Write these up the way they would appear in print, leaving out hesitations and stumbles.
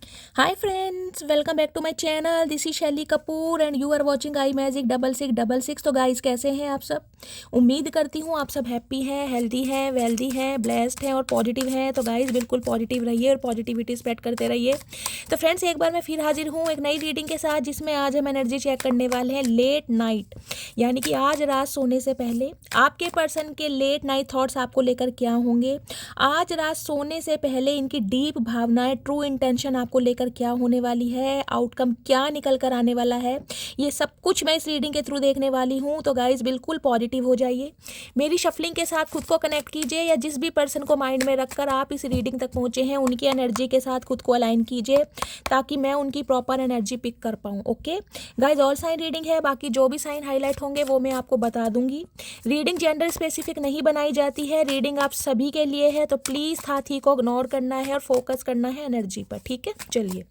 Hi friends, welcome back to my channel. This is Shaili Kapoor and you are watching I magic 6666। तो guys कैसे हैं आप सब। उम्मीद करती हूँ आप सब हैप्पी हैं, हेल्दी हैं, वेल्दी हैं, ब्लेस्ड हैं और पॉजिटिव हैं। तो गाइस बिल्कुल पॉजिटिव रहिए और पॉजिटिविटी स्प्रेड करते रहिए। तो फ्रेंड्स एक बार मैं फिर हाजिर हूँ एक नई रीडिंग के साथ, जिसमें आज हम एनर्जी चेक करने वाले हैं लेट नाइट, यानी कि आज रात सोने से पहले आपके पर्सन के लेट नाइट थॉट्स आपको लेकर क्या होंगे। आज रात सोने से पहले इनकी डीप भावनाएं, ट्रू इंटेंशन आपको लेकर क्या होने वाली है, आउटकम क्या निकल कर आने वाला है, ये सब कुछ मैं इस रीडिंग के थ्रू देखने वाली हूँ। तो गाइस बिल्कुल पॉजिटिव हो जाइए, मेरी शफलिंग के साथ खुद को कनेक्ट कीजिए, या जिस भी पर्सन को माइंड में रखकर आप इस रीडिंग तक पहुँचे हैं उनकी एनर्जी के साथ खुद को अलाइन कीजिए, ताकि मैं उनकी प्रॉपर एनर्जी पिक कर पाऊँ। Okay guys, all sign reading है, बाकी जो भी साइन हाईलाइट होंगे वो मैं आपको बता दूंगी। रीडिंग जेंडर स्पेसिफिक नहीं बनाई जाती है, रीडिंग आप सभी के लिए है, तो प्लीज़ साथी को इग्नोर करना है और फोकस करना है एनर्जी पर। ठीक है, चलिए।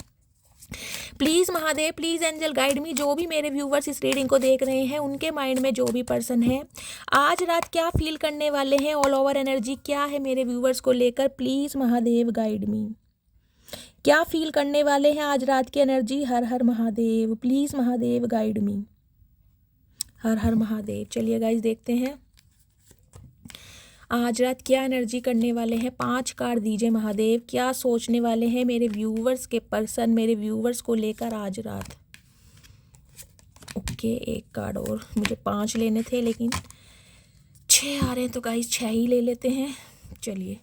Please Mahadev, please angel guide me. जो भी मेरे व्यूवर्स इस रीडिंग को देख रहे हैं उनके माइंड में जो भी पर्सन है आज रात क्या फील करने वाले हैं, ऑल ओवर एनर्जी क्या है मेरे व्यूवर्स को लेकर, प्लीज़ महादेव गाइड मी। क्या फील करने वाले हैं आज रात की एनर्जी। हर हर Mahadev, please Mahadev guide me. हर हर महादेव। चलिए गाइस देखते हैं आज रात क्या एनर्जी करने वाले हैं। 5 कार्ड दीजिए महादेव, क्या सोचने वाले हैं मेरे व्यूवर्स के पर्सन, मेरे व्यूवर्स को लेकर आज रात। ओके, एक कार्ड और, मुझे 5 लेने थे लेकिन 6 आ रहे हैं, तो गाइस 6 ही ले लेते हैं। चलिए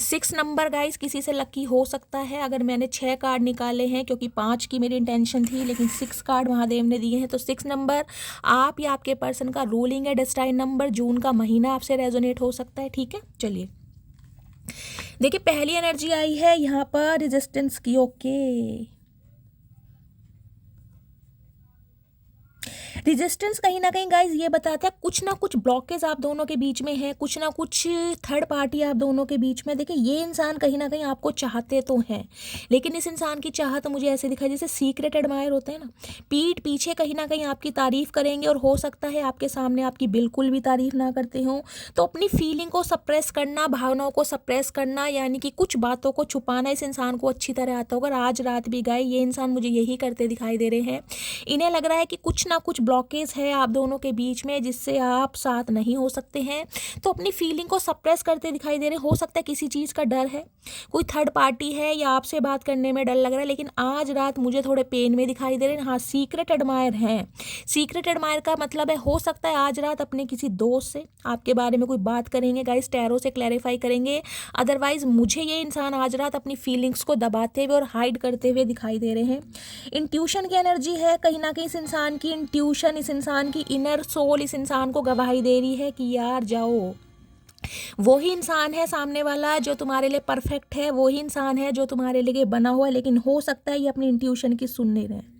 6 नंबर गाइस किसी से लकी हो सकता है। अगर मैंने 6 कार्ड निकाले हैं, क्योंकि 5 की मेरी इंटेंशन थी, लेकिन 6 कार्ड महादेव ने दिए हैं, तो 6 नंबर आप या आपके पर्सन का रूलिंग है डेस्टाइन नंबर। जून का महीना आपसे रेजोनेट हो सकता है। ठीक है, चलिए देखिए पहली एनर्जी आई है यहाँ पर रेजिस्टेंस की। ओके, रेजिस्टेंस कहीं ना कहीं गाइज ये बताता है कुछ ना कुछ ब्लॉकेज आप दोनों के बीच में है, कुछ ना कुछ थर्ड पार्टी आप दोनों के बीच में। देखिए ये इंसान कहीं ना कहीं आपको चाहते तो हैं, लेकिन इस इंसान की चाहत तो मुझे ऐसे दिखाई जैसे सीक्रेट एडमायर होते हैं ना, पीठ पीछे कहीं ना कहीं आपकी तारीफ करेंगे, और हो सकता है आपके सामने आपकी बिल्कुल भी तारीफ ना करते हों। तो अपनी फीलिंग को सप्रेस करना, भावनाओं को सप्रेस करना, यानी कि कुछ बातों को छुपाना इस इंसान को अच्छी तरह आता होगा। आज रात भी गाय ये इंसान मुझे यही करते दिखाई दे रहे हैं। इन्हें लग रहा है कि कुछ ना कुछ ब्लॉकेज है आप दोनों के बीच में, जिससे आप साथ नहीं हो सकते हैं। तो अपनी फीलिंग को सप्रेस करते दिखाई दे रहे हैं। हो सकता है किसी चीज़ का डर है, कोई थर्ड पार्टी है, या आपसे बात करने में डर लग रहा है, लेकिन आज रात मुझे थोड़े पेन में दिखाई दे रहे हैं। हाँ, सीक्रेट एडमायर हैं। सीक्रेट एडमायर का मतलब है हो सकता है आज रात अपने किसी दोस्त से आपके बारे में कोई बात करेंगे गाइस, टैरो से क्लैरिफाई करेंगे। अदरवाइज मुझे ये इंसान आज रात अपनी फीलिंग्स को दबाते हुए और हाइड करते हुए दिखाई दे रहे हैं। इंट्यूशन की एनर्जी है कहीं ना कहीं इस इंसान की। इंट्यूशन, इस इंसान की इनर सोल इस इंसान को गवाही दे रही है कि यार जाओ, वही इंसान है सामने वाला जो तुम्हारे लिए परफेक्ट है, वही इंसान है जो तुम्हारे लिए बना हुआ है, लेकिन हो सकता है ये अपनी इंट्यूशन की सुन नहीं रहे।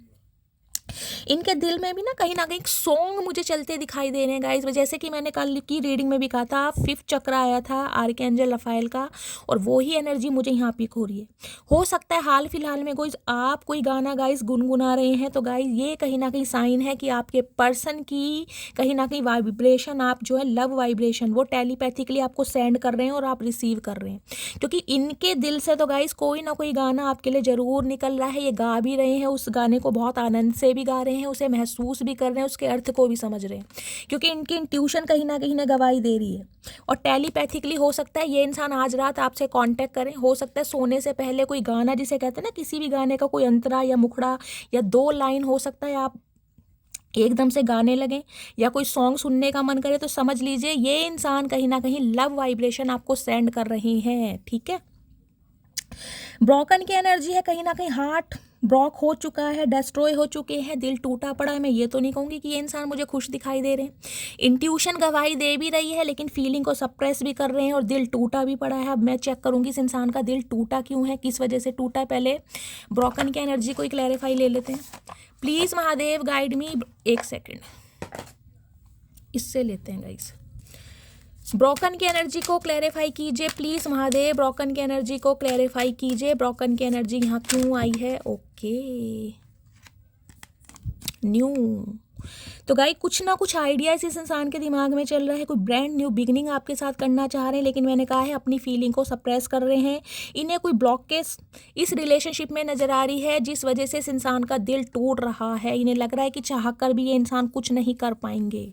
इनके दिल में भी ना कहीं एक सॉन्ग मुझे चलते दिखाई दे रहे हैं गाइस। जैसे कि मैंने कल की रीडिंग में भी कहा था, 5th चक्र आया था आर्कएंजल रफाएल का, और वो ही एनर्जी मुझे यहाँ पिक हो रही है। हो सकता है हाल फिलहाल में कोई गाना गाइस गुनगुना रहे हैं, तो गाइस ये कहीं ना कहीं साइन है कि आपके पर्सन की कहीं ना कहीं वाइब्रेशन, आप जो है लव वाइब्रेशन, वो टेलीपैथिकली आपको सेंड कर रहे हैं और आप रिसीव कर रहे हैं। क्योंकि इनके दिल से तो गाइस कोई ना कोई गाना आपके लिए ज़रूर निकल रहा है। ये गा भी रहे हैं, उस गाने को बहुत आनंद से भी गा रहे हैं, उसे महसूस भी कर रहे हैं, उसके अर्थ को भी समझ रहे हैं, क्योंकि इनकी इंट्यूशन कहीं ना कहीं गवाही दे रही है। और टेलीपैथिकली हो सकता है ये इंसान आज रात आपसे कांटेक्ट करें। हो सकता है सोने से पहले कोई गाना, जिसे कहते हैं ना किसी भी गाने का कोई अंतरा या मुखड़ा या 2 लाइन, हो सकता है आप एकदम से गाने लगें या कोई सॉन्ग सुनने का मन करे, तो समझ लीजिए ये इंसान कहीं ना कहीं लव वाइब्रेशन आपको सेंड कर रहे हैं। ठीक है, ब्रोकन की एनर्जी है कहीं ना कहीं। हार्ट ब्रॉक हो चुका है, डिस्ट्रॉय हो चुके हैं, दिल टूटा पड़ा है। मैं ये तो नहीं कहूँगी कि ये इंसान मुझे खुश दिखाई दे रहे हैं। इंट्यूशन गवाही दे भी रही है, लेकिन फीलिंग को सप्रेस भी कर रहे हैं, और दिल टूटा भी पड़ा है। अब मैं चेक करूँगी इस इंसान का दिल टूटा क्यों है, किस वजह से टूटा है। पहले ब्रोकन की एनर्जी को ही क्लैरिफाई ले लेते हैं। Please Mahadev guide me. 1 second, इससे लेते हैं गाइस। ब्रोकन की एनर्जी को क्लैरिफाई कीजिए प्लीज़ महादेव। ब्रोकन की एनर्जी को क्लैरिफाई कीजिए। ब्रोकन की एनर्जी यहाँ क्यों आई है। ओके, न्यू, तो गाइस कुछ ना कुछ आइडियाज इस इंसान के दिमाग में चल रहा है, कोई ब्रांड न्यू बिगनिंग आपके साथ करना चाह रहे हैं, लेकिन मैंने कहा है अपनी फीलिंग को सप्रेस कर रहे हैं। इन्हें कोई ब्लॉकेज इस रिलेशनशिप में नजर आ रही है जिस वजह से इस इंसान का दिल टूट रहा है। इन्हें लग रहा है कि चाह कर भी ये इंसान कुछ नहीं कर पाएंगे।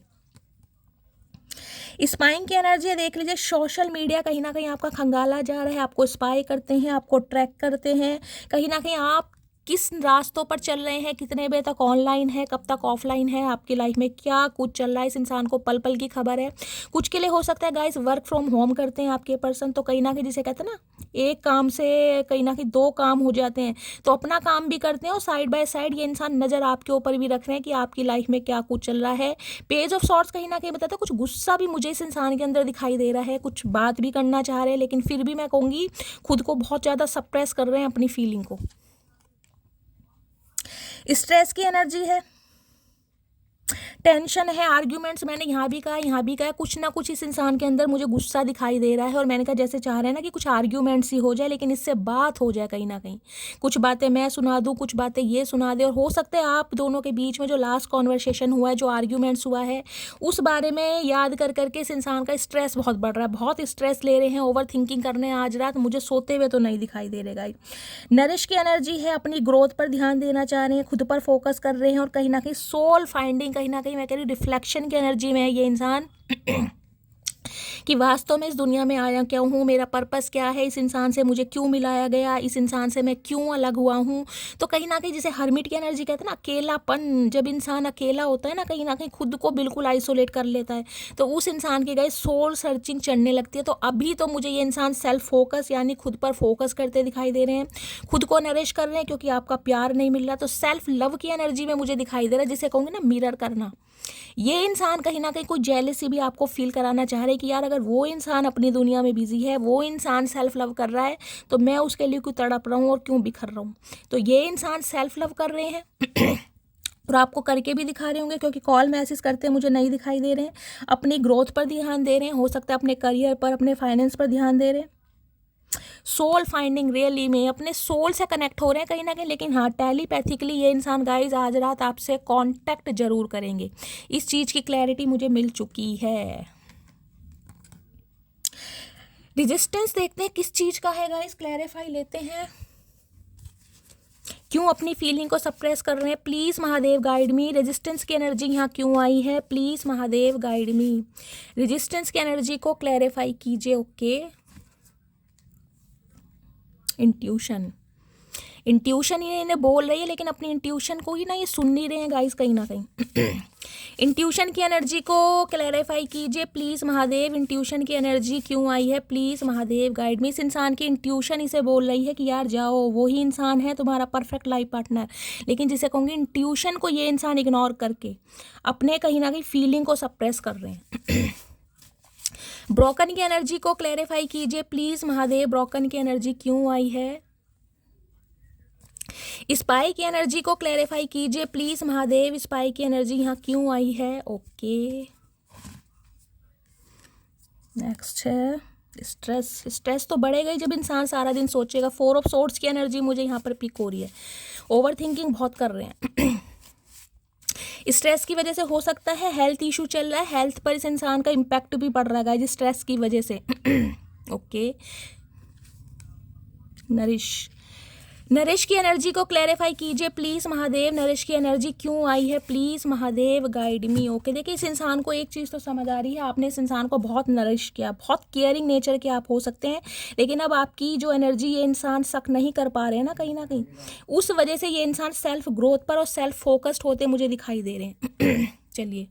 स्पाइंग की एनर्जी देख लीजिए, सोशल मीडिया कहीं ना कहीं आपका खंगाला जा रहा है, आपको स्पाई करते हैं, आपको ट्रैक करते हैं। कहीं ना कहीं आप किस रास्तों पर चल रहे हैं, कितने बजे तक ऑनलाइन है, कब तक ऑफलाइन है, आपकी लाइफ में क्या कुछ चल रहा है, इस इंसान को पल पल की खबर है। कुछ के लिए हो सकता है गाइस वर्क फ्रॉम होम करते हैं आपके पर्सन, तो कहीं ना कहीं जिसे कहते हैं ना एक काम से कहीं ना कहीं दो काम हो जाते हैं, तो अपना काम भी करते हैं और साइड बाय साइड ये इंसान नज़र आपके ऊपर भी रख रहे हैं कि आपकी लाइफ में क्या कुछ चल रहा है। पेज ऑफ सॉर्ट्स कहीं ना कहीं बताता है कुछ गुस्सा भी मुझे इस इंसान के अंदर दिखाई दे रहा है, कुछ बात भी करना चाह रहे हैं, लेकिन फिर भी मैं कहूँगी खुद को बहुत ज़्यादा सप्रेस कर रहे हैं अपनी फीलिंग को। स्ट्रेस की एनर्जी है, टेंशन है, आर्ग्यूमेंट्स, मैंने यहाँ भी कहा, कुछ ना कुछ इस इंसान के अंदर मुझे गुस्सा दिखाई दे रहा है। और मैंने कहा जैसे चाह रहे हैं ना कि कुछ आर्ग्यूमेंट्स ही हो जाए, लेकिन इससे बात हो जाए कहीं ना कहीं, कुछ बातें मैं सुना दूँ, कुछ बातें ये सुना दे, और हो सकता है आप दोनों के बीच में जो लास्ट कॉन्वर्सेशन हुआ है, जो आर्ग्यूमेंट्स हुआ है, उस बारे में याद कर करके इस इंसान का स्ट्रेस बहुत बढ़ रहा है, बहुत स्ट्रेस ले रहे हैं, ओवर थिंकिंग करने आज रात। मुझे सोते हुए तो नहीं दिखाई दे रहे गाइस। नरिश की एनर्जी है, अपनी ग्रोथ पर ध्यान देना चाह रहे हैं, खुद पर फोकस कर रहे हैं, और कहीं ना कहीं सोल फाइंडिंग, कहीं ना कहीं मैं कह रही हूँ रिफ्लेक्शन की एनर्जी में है ये इंसान कि वास्तव में इस दुनिया में आया क्यों हूँ, मेरा पर्पस क्या है, इस इंसान से मुझे क्यों मिलाया गया, इस इंसान से मैं क्यों अलग हुआ हूँ। तो कहीं ना कहीं जैसे हर्मिट की एनर्जी कहते हैं ना, अकेलापन, जब इंसान अकेला होता है ना कहीं खुद को बिल्कुल आइसोलेट कर लेता है, तो उस इंसान की गई सोल सर्चिंग चढ़ने लगती है। तो अभी तो मुझे ये इंसान सेल्फ फोकस यानी खुद पर फोकस करते दिखाई दे रहे हैं, खुद को नरिश कर रहे हैं क्योंकि आपका प्यार नहीं मिल रहा। तो सेल्फ लव की एनर्जी में मुझे दिखाई दे रहा है, जिसे कहूँगी ना मिरर करना। ये इंसान कहीं ना कहीं कोई जेलसी भी आपको फील कराना चाह रहे हैं कि यार अगर वो इंसान अपनी दुनिया में बिजी है, वो इंसान सेल्फ लव कर रहा है, तो मैं उसके लिए क्यों तड़प रहा हूँ और क्यों बिखर रहा हूँ। तो ये इंसान सेल्फ लव कर रहे हैं और आपको करके भी दिखा रहे होंगे, क्योंकि कॉल मैसेज करते हैं मुझे नहीं दिखाई दे रहे हैं। अपनी ग्रोथ पर ध्यान दे रहे हैं, हो सकता है अपने करियर पर, अपने फाइनेंस पर ध्यान दे रहे हैं। सोल फाइंडिंग, रियली में अपने सोल से कनेक्ट हो रहे हैं कहीं ना कहीं। लेकिन हाँ, टेलीपैथिकली ये इंसान गाइज आज रात आपसे कांटेक्ट जरूर करेंगे, इस चीज़ की क्लैरिटी मुझे मिल चुकी है। रेजिस्टेंस देखते हैं किस चीज़ का है गाइज, क्लैरिफाई लेते हैं। क्यों अपनी फीलिंग को सप्रेस कर रहे हैं, please Mahadev guide me. Resistance की एनर्जी यहाँ क्यों आई है, please Mahadev guide me. Resistance की एनर्जी को क्लैरिफाई कीजिए। ओके, इंट्यूशन ही इन्हें बोल रही है, लेकिन अपनी इंट्यूशन को ही ना ये सुन नहीं रहे हैं गाइस कहीं ना कहीं। इंट्यूशन की एनर्जी को क्लैरिफाई कीजिए प्लीज़ महादेव। इंट्यूशन की एनर्जी क्यों आई है, प्लीज़ महादेव गाइड मी। इस इंसान की इंट्यूशन इसे बोल रही है कि यार जाओ, वही इंसान है तुम्हारा परफेक्ट लाइफ पार्टनर, लेकिन जिसे कहूँगी इंट्यूशन को ये इंसान इग्नोर करके अपने कहीं ना कहीं फीलिंग को सप्रेस कर रहे हैं। ब्रोकन की एनर्जी को क्लैरिफाई कीजिए प्लीज़ महादेव। ब्रोकन की एनर्जी क्यों आई है। स्पाई की एनर्जी को क्लैरिफाई कीजिए प्लीज़ महादेव। स्पाई की एनर्जी यहाँ क्यों आई है। ओके, नेक्स्ट है स्ट्रेस तो बढ़ेगा ही जब इंसान सारा दिन सोचेगा। 4 ऑफ सोर्ड्स की एनर्जी मुझे यहाँ पर पिक हो रही है, ओवर थिंकिंग बहुत कर रहे हैं। स्ट्रेस की वजह से हो सकता है हेल्थ इशू चल रहा है, हेल्थ पर इस इंसान का इम्पैक्ट भी पड़ रहा है स्ट्रेस की वजह से। ओके, नरिश की एनर्जी को क्लैरिफाई कीजिए प्लीज़ महादेव। नरिश की एनर्जी क्यों आई है, please Mahadev guide me. Okay, देखिए इस इंसान को एक चीज़ तो समझ आ रही है, आपने इस इंसान को बहुत नरिश किया, बहुत केयरिंग नेचर के आप हो सकते हैं, लेकिन अब आपकी जो एनर्जी ये इंसान सक नहीं कर पा रहे हैं ना कहीं ना कहीं, उस वजह से ये इंसान सेल्फ ग्रोथ पर और सेल्फ फोकस्ड होते मुझे दिखाई दे रहे हैं। चलिए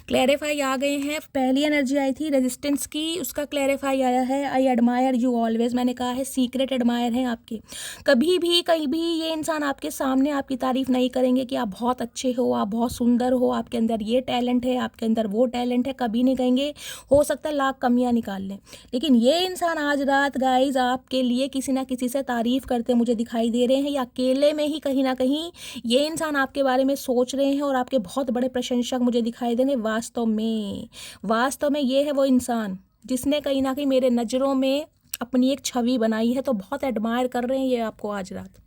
क्लैरिफाई आ गए हैं। पहली एनर्जी आई थी रेजिस्टेंस की, उसका क्लैरिफाई आया है आई एडमायर यू ऑलवेज। मैंने कहा है सीक्रेट एडमायर हैं आपके, कभी भी कहीं भी ये इंसान आपके सामने आपकी तारीफ नहीं करेंगे कि आप बहुत अच्छे हो, आप बहुत सुंदर हो, आपके अंदर ये टैलेंट है, आपके अंदर वो टैलेंट है, कभी नहीं कहेंगे। हो सकता है लाख कमियां निकाल लें, लेकिन ये इंसान आज रात गाइज आपके लिए किसी ना किसी से तारीफ करते मुझे दिखाई दे रहे हैं, या अकेले में ही कहीं ना कहीं ये इंसान आपके बारे में सोच रहे हैं और आपके बहुत बड़े प्रशंसक मुझे दिखाई देंगे। वास्तव में ये है वो इंसान जिसने कहीं ना कहीं मेरे नज़रों में अपनी एक छवि बनाई है, तो बहुत एडमायर कर रहे हैं ये आपको आज रात।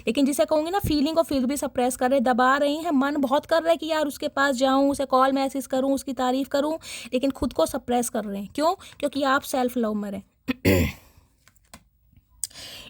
लेकिन जिसे कहूँगी ना फीलिंग को फिर भी सप्रेस कर रहे, दबा रही हैं, मन बहुत कर रहा है कि यार उसके पास जाऊँ, उसे कॉल मैसेज करूँ, उसकी तारीफ़ करूँ, लेकिन खुद को सप्रेस कर रहे हैं। क्यों? क्योंकि आप सेल्फ लव में रहें।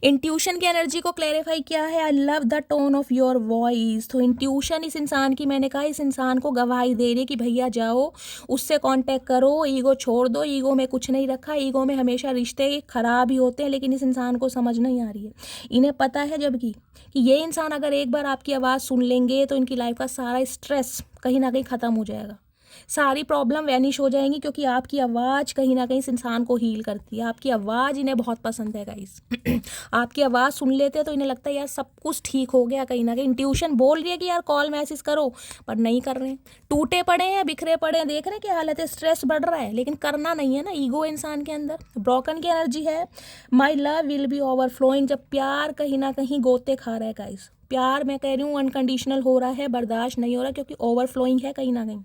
इंट्यूशन की एनर्जी को क्लैरिफाई किया है, I love the tone of your voice. तो इंट्यूशन इस इंसान की, मैंने कहा इस इंसान को गवाही दे रही है कि भैया जाओ उससे कांटेक्ट करो, ईगो छोड़ दो, ईगो में कुछ नहीं रखा, ईगो में हमेशा रिश्ते खराब ही होते हैं, लेकिन इस इंसान को समझ नहीं आ रही है। इन्हें पता है जबकि कि ये इंसान अगर एक बार आपकी आवाज़ सुन लेंगे तो इनकी लाइफ का सारा स्ट्रेस कहीं ना कहीं ख़त्म हो जाएगा, सारी प्रॉब्लम वैनिश हो जाएंगी, क्योंकि आपकी आवाज़ कहीं ना कहीं इस इंसान को हील करती है। आपकी आवाज़ इन्हें बहुत पसंद है गाइस। आपकी आवाज़ सुन लेते हैं तो इन्हें लगता है यार सब कुछ ठीक हो गया। कहीं ना कहीं इंट्यूशन बोल रही है कि यार कॉल मैसेज करो, पर नहीं कर रहे हैं, टूटे पड़े हैं, बिखरे पड़े हैं, देख रहे हैं क्या हालत है, स्ट्रेस बढ़ रहा है, लेकिन करना नहीं है ना, ईगो इंसान के अंदर। ब्रोकन की एनर्जी है, my love will be overflowing. जब प्यार कहीं ना कहीं गोते खा रहा है गाइस, प्यार मैं कह रही हूँ अनकंडीशनल हो रहा है, बर्दाश्त नहीं हो रहा, क्योंकि ओवरफ्लोइंग है कहीं ना कहीं।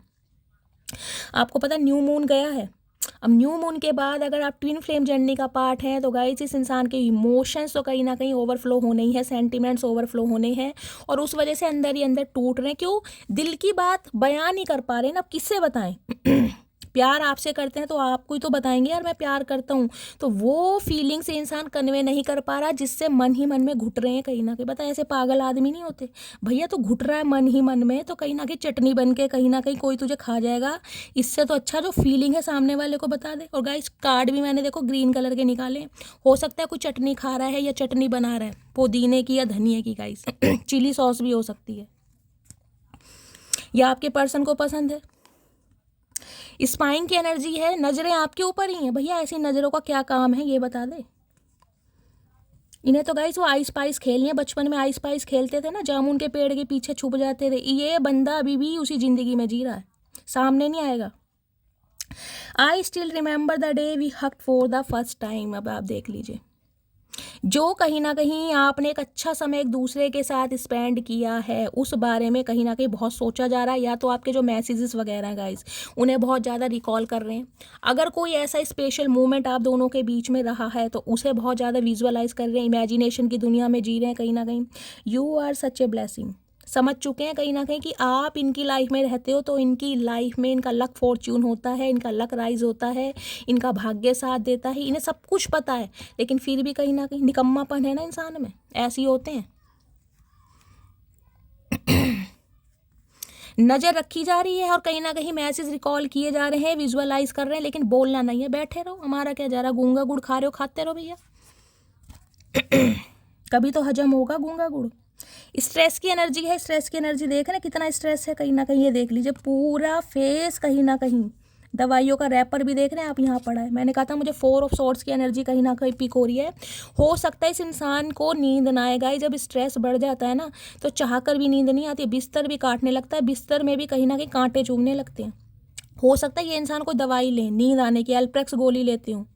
आपको पता न्यू मून गया है, अब न्यू मून के बाद अगर आप ट्विन फ्लेम जर्नी का पार्ट हैं तो गाइस इस इंसान के इमोशंस तो कहीं ना कहीं ओवरफ्लो होने ही है, सेंटिमेंट्स ओवरफ्लो होने हैं, और उस वजह से अंदर ही अंदर टूट रहे हैं। क्यों? दिल की बात बयान नहीं कर पा रहे ना, अब किससे बताएं। प्यार आपसे करते हैं तो आपको ही तो बताएंगे यार मैं प्यार करता हूँ, तो वो फीलिंग से इंसान कन्वे नहीं कर पा रहा, जिससे मन ही मन में घुट रहे हैं कहीं ना कहीं। पता है ऐसे पागल आदमी नहीं होते भैया, तो घुट रहा है मन ही मन में, तो कहीं ना कहीं चटनी बन के कहीं ना कहीं कोई तुझे खा जाएगा। इससे तो अच्छा जो फीलिंग है सामने वाले को बता दे। और गाइस कार्ड भी मैंने देखो ग्रीन कलर के निकाले, हो सकता है कोई चटनी खा रहा है या चटनी बना रहा है पुदीने की या धनिए की गाइस। चिली सॉस भी हो सकती है, या आपके पर्सन को पसंद है। स्पाइंग की एनर्जी है, नजरें आपके ऊपर ही हैं भैया, ऐसी नजरों का क्या काम है ये बता दे। इन्हें तो गाइस वो आइस पाइस खेलनी है, बचपन में आइस पाइस खेलते थे ना, जामुन के पेड़ के पीछे छुप जाते थे, ये बंदा अभी भी उसी जिंदगी में जी रहा है, सामने नहीं आएगा। I still remember the day we hugged for the first time. अब आप देख लीजिए, जो कहीं ना कहीं आपने एक अच्छा समय एक दूसरे के साथ स्पेंड किया है, उस बारे में कहीं ना कहीं बहुत सोचा जा रहा है, या तो आपके जो मैसेजेस वगैरह हैं गाइस उन्हें बहुत ज़्यादा रिकॉल कर रहे हैं। अगर कोई ऐसा स्पेशल मोमेंट आप दोनों के बीच में रहा है तो उसे बहुत ज़्यादा विजुअलाइज कर रहे हैं, इमेजिनेशन की दुनिया में जी रहे हैं कहीं ना कहीं। You are such a blessing, समझ चुके हैं कहीं ना कहीं कि आप इनकी लाइफ में रहते हो तो इनकी लाइफ में इनका लक फॉर्च्यून होता है, इनका लक राइज होता है, इनका भाग्य साथ देता है, इन्हें सब कुछ पता है, लेकिन फिर भी कहीं ना कहीं निकम्मापन है ना इंसान में, ऐसे ही होते हैं। नज़र रखी जा रही है और कहीं ना कहीं मैसेज रिकॉल किए जा रहे हैं, विजुअलाइज कर रहे हैं, लेकिन बोलना नहीं है, बैठे रहो, हमारा क्या जा रहा, गूंगा गुड़ खा रहे हो, खाते रहो भैया। कभी तो हजम होगा गूंगा गुड़। स्ट्रेस की एनर्जी है, स्ट्रेस की एनर्जी देख रहे हैं कितना स्ट्रेस है कहीं ना कहीं, ये देख लीजिए पूरा फेस कहीं ना कहीं, दवाइयों का रैपर भी देख रहे हैं आप यहाँ पड़ा है। मैंने कहा था मुझे 4 ऑफ सॉर्ड्स की एनर्जी कहीं ना कहीं पिक हो रही है। हो सकता है इस इंसान को नींद ना आए गाइस, जब स्ट्रेस बढ़ जाता है ना तो चाहकर भी नींद नहीं आती, बिस्तर भी काटने लगता है, बिस्तर में भी कहीं ना कहीं कांटे चुभने लगते हैं। हो सकता है ये इंसान को दवाई ले नींद आने की, एल्प्रेक्स गोली लेते हो,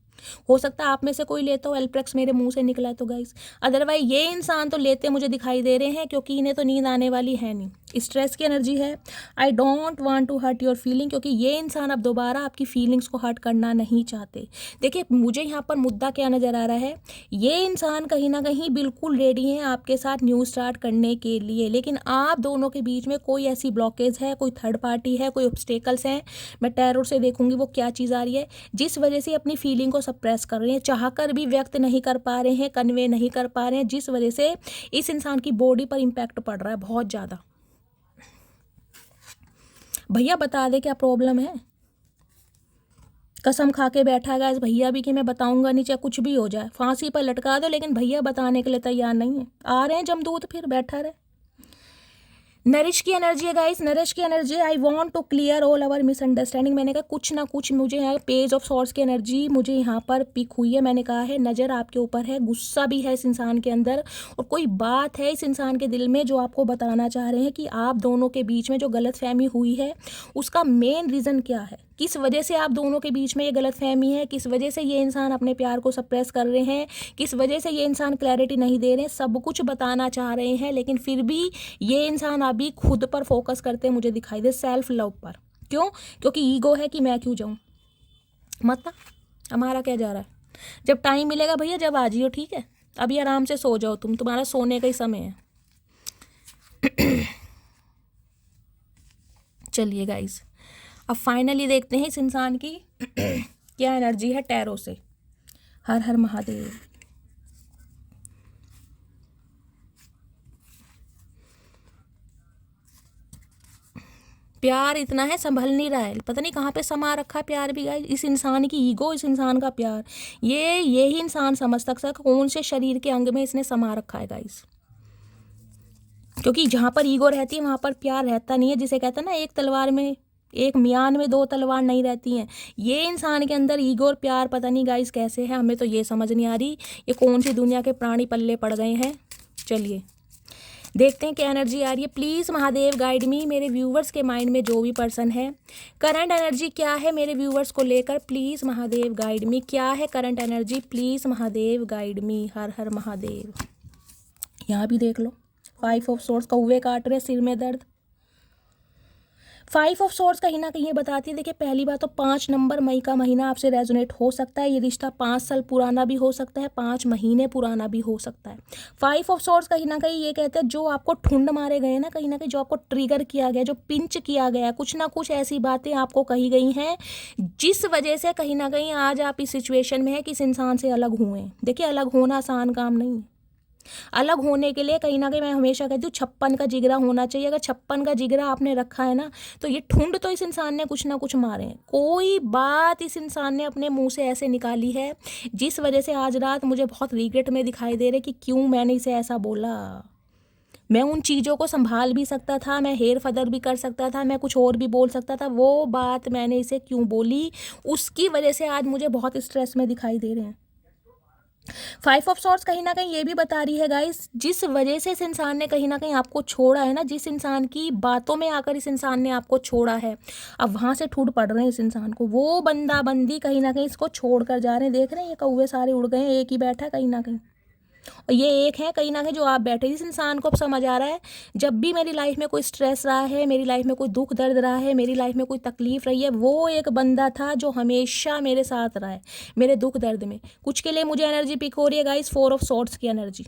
हो सकता है आप में से कोई लेता हो, एल्प्रेक्स मेरे मुंह से निकला है तो गाइस, अदरवाइज ये इंसान तो लेते मुझे दिखाई दे रहे हैं, क्योंकि इन्हें तो नींद आने वाली है नहीं। स्ट्रेस की एनर्जी है, I don't want to hurt your feeling, क्योंकि ये इंसान अब दोबारा आपकी फीलिंग्स को हर्ट करना नहीं चाहते। देखिए मुझे यहाँ पर मुद्दा क्या नज़र आ रहा है, ये इंसान कहीं ना कहीं बिल्कुल रेडी है आपके साथ न्यू स्टार्ट करने के लिए, लेकिन आप दोनों के बीच में कोई ऐसी ब्लॉकेज है, कोई थर्ड पार्टी है, कोई ऑब्स्टेकल्स हैं, मैं टैरो से देखूंगी वो क्या चीज़ आ रही है, जिस वजह से अपनी फीलिंग को सप्रेस कर रहे हैं, चाहकर भी व्यक्त नहीं कर पा रहे हैं, कन्वे नहीं कर पा रहे हैं, जिस वजह से इस इंसान की बॉडी पर इम्पैक्ट पड़ रहा है बहुत ज़्यादा। भैया बता दे क्या प्रॉब्लम है, कसम खा के बैठा है गाइस भैया भी कि मैं बताऊंगा नहीं, चाहे कुछ भी हो जाए, फांसी पर लटका दो, लेकिन भैया बताने के लिए तैयार नहीं है। आ रहे हैं जमदूत, फिर बैठा रहे। नरिश की एनर्जी है गाइस, नरिश की energy, I want to clear all our misunderstanding. मैंने कहा कुछ ना कुछ मुझे यहाँ पेज ऑफ सॉर्ड्स की एनर्जी मुझे यहाँ पर पिक हुई है। मैंने कहा है नज़र आपके ऊपर है, गुस्सा भी है इस इंसान के अंदर, और कोई बात है इस इंसान के दिल में जो आपको बताना चाह रहे हैं कि आप दोनों के बीच में जो गलतफहमी हुई है उसका मेन रीज़न क्या है, किस वजह से आप दोनों के बीच में ये गलतफहमी है, किस वजह से ये इंसान अपने प्यार को सप्रेस कर रहे हैं, किस वजह से ये इंसान क्लैरिटी नहीं दे रहे हैं, सब कुछ बताना चाह रहे हैं, लेकिन फिर भी ये इंसान अभी खुद पर फोकस करते मुझे दिखाई दे, सेल्फ लव पर। क्यों? क्योंकि ईगो है कि मैं क्यों जाऊँ, मतलब हमारा क्या जा रहा है। जब टाइम मिलेगा भैया जब आ जियो, ठीक है, अभी आराम से सो जाओ, तुम्हारा सोने का ही समय है। चलिए गाइस, अब फाइनली देखते हैं इस इंसान की क्या एनर्जी है टैरो से। हर हर महादेव। प्यार इतना है, संभल नहीं रहा है, पता नहीं कहाँ पे समा रखा है प्यार भी गाइस। इस इंसान की ईगो, इस इंसान का प्यार, यही इंसान समझ सकता है कौन से शरीर के अंग में इसने समा रखा है गाइस। क्योंकि जहाँ पर ईगो रहती है वहाँ पर प्यार रहता नहीं है। जिसे कहते हैं ना, एक तलवार में, एक म्यान में दो तलवार नहीं रहती हैं। ये इंसान के अंदर ईगो और प्यार पता नहीं गाइस कैसे है, हमें तो ये समझ नहीं आ रही ये कौन सी दुनिया के प्राणी पल्ले पड़ गए हैं। चलिए देखते हैं क्या एनर्जी आ रही है। प्लीज़ महादेव गाइड मी, मेरे व्यूवर्स के माइंड में जो भी पर्सन है, करंट एनर्जी क्या है मेरे व्यूवर्स को लेकर। प्लीज़ महादेव गाइड मी, क्या है current energy, please Mahadev guide me. हर हर महादेव। यहाँ भी देख लो, 5 ऑफ सोर्स, कौवे काट रहे, सिर में दर्द। 5 ऑफ सोर्स कहीं ना कहीं ये बताती है, देखिए पहली बात तो 5 नंबर मई का महीना आपसे रेजोनेट हो सकता है। ये रिश्ता 5 साल पुराना भी हो सकता है, 5 महीने पुराना भी हो सकता है। 5 ऑफ सोर्स कहीं ना कहीं ये कहते हैं जो आपको ठुंड मारे गए ना, कहीं ना कहीं जो आपको ट्रिगर किया गया, जो पिंच किया गया, कुछ ना कुछ ऐसी बातें आपको कही गई हैं जिस वजह से कहीं ना कहीं आज आप इस सिचुएशन में है कि इस इंसान से अलग हुए हैं। देखिए अलग होना आसान काम नहीं है। अलग होने के लिए कहीं ना कहीं मैं हमेशा कहती हूँ 56 का जिगरा होना चाहिए। अगर 56 का जिगरा आपने रखा है ना, तो ये ठुंड तो इस इंसान ने कुछ ना कुछ मारे हैं। कोई बात इस इंसान ने अपने मुंह से ऐसे निकाली है जिस वजह से आज रात मुझे बहुत रिग्रेट में दिखाई दे रहे कि क्यों मैंने इसे ऐसा बोला। मैं उन चीज़ों को संभाल भी सकता था, मैं हेर फदर भी कर सकता था, मैं कुछ और भी बोल सकता था। वो बात मैंने इसे क्यों बोली, उसकी वजह से आज मुझे बहुत स्ट्रेस में दिखाई दे रहे हैं। 5 ऑफ सॉर्ट्स कहीं ना कहीं ये भी बता रही है गाइस, जिस वजह से इस इंसान ने कहीं ना कहीं आपको छोड़ा है ना, जिस इंसान की बातों में आकर इस इंसान ने आपको छोड़ा है, अब वहाँ से ठूठ पड़ रहे हैं इस इंसान को। वो बंदा बंदी कहीं ना कहीं इसको छोड़ कर जा रहे हैं। देख रहे हैं ये कौवे सारे उड़ गए हैं, एक ही बैठा है कहीं ना कहीं, और ये एक है कहीं ना कहीं जो आप बैठे। इस इंसान को अब समझ आ रहा है, जब भी मेरी लाइफ में कोई स्ट्रेस रहा है, मेरी लाइफ में कोई दुख दर्द रहा है, मेरी लाइफ में कोई तकलीफ रही है, वो एक बंदा था जो हमेशा मेरे साथ रहा है मेरे दुख दर्द में। कुछ के लिए मुझे एनर्जी पिक हो रही है गाइस, 4 ऑफ सॉर्ट्स की एनर्जी।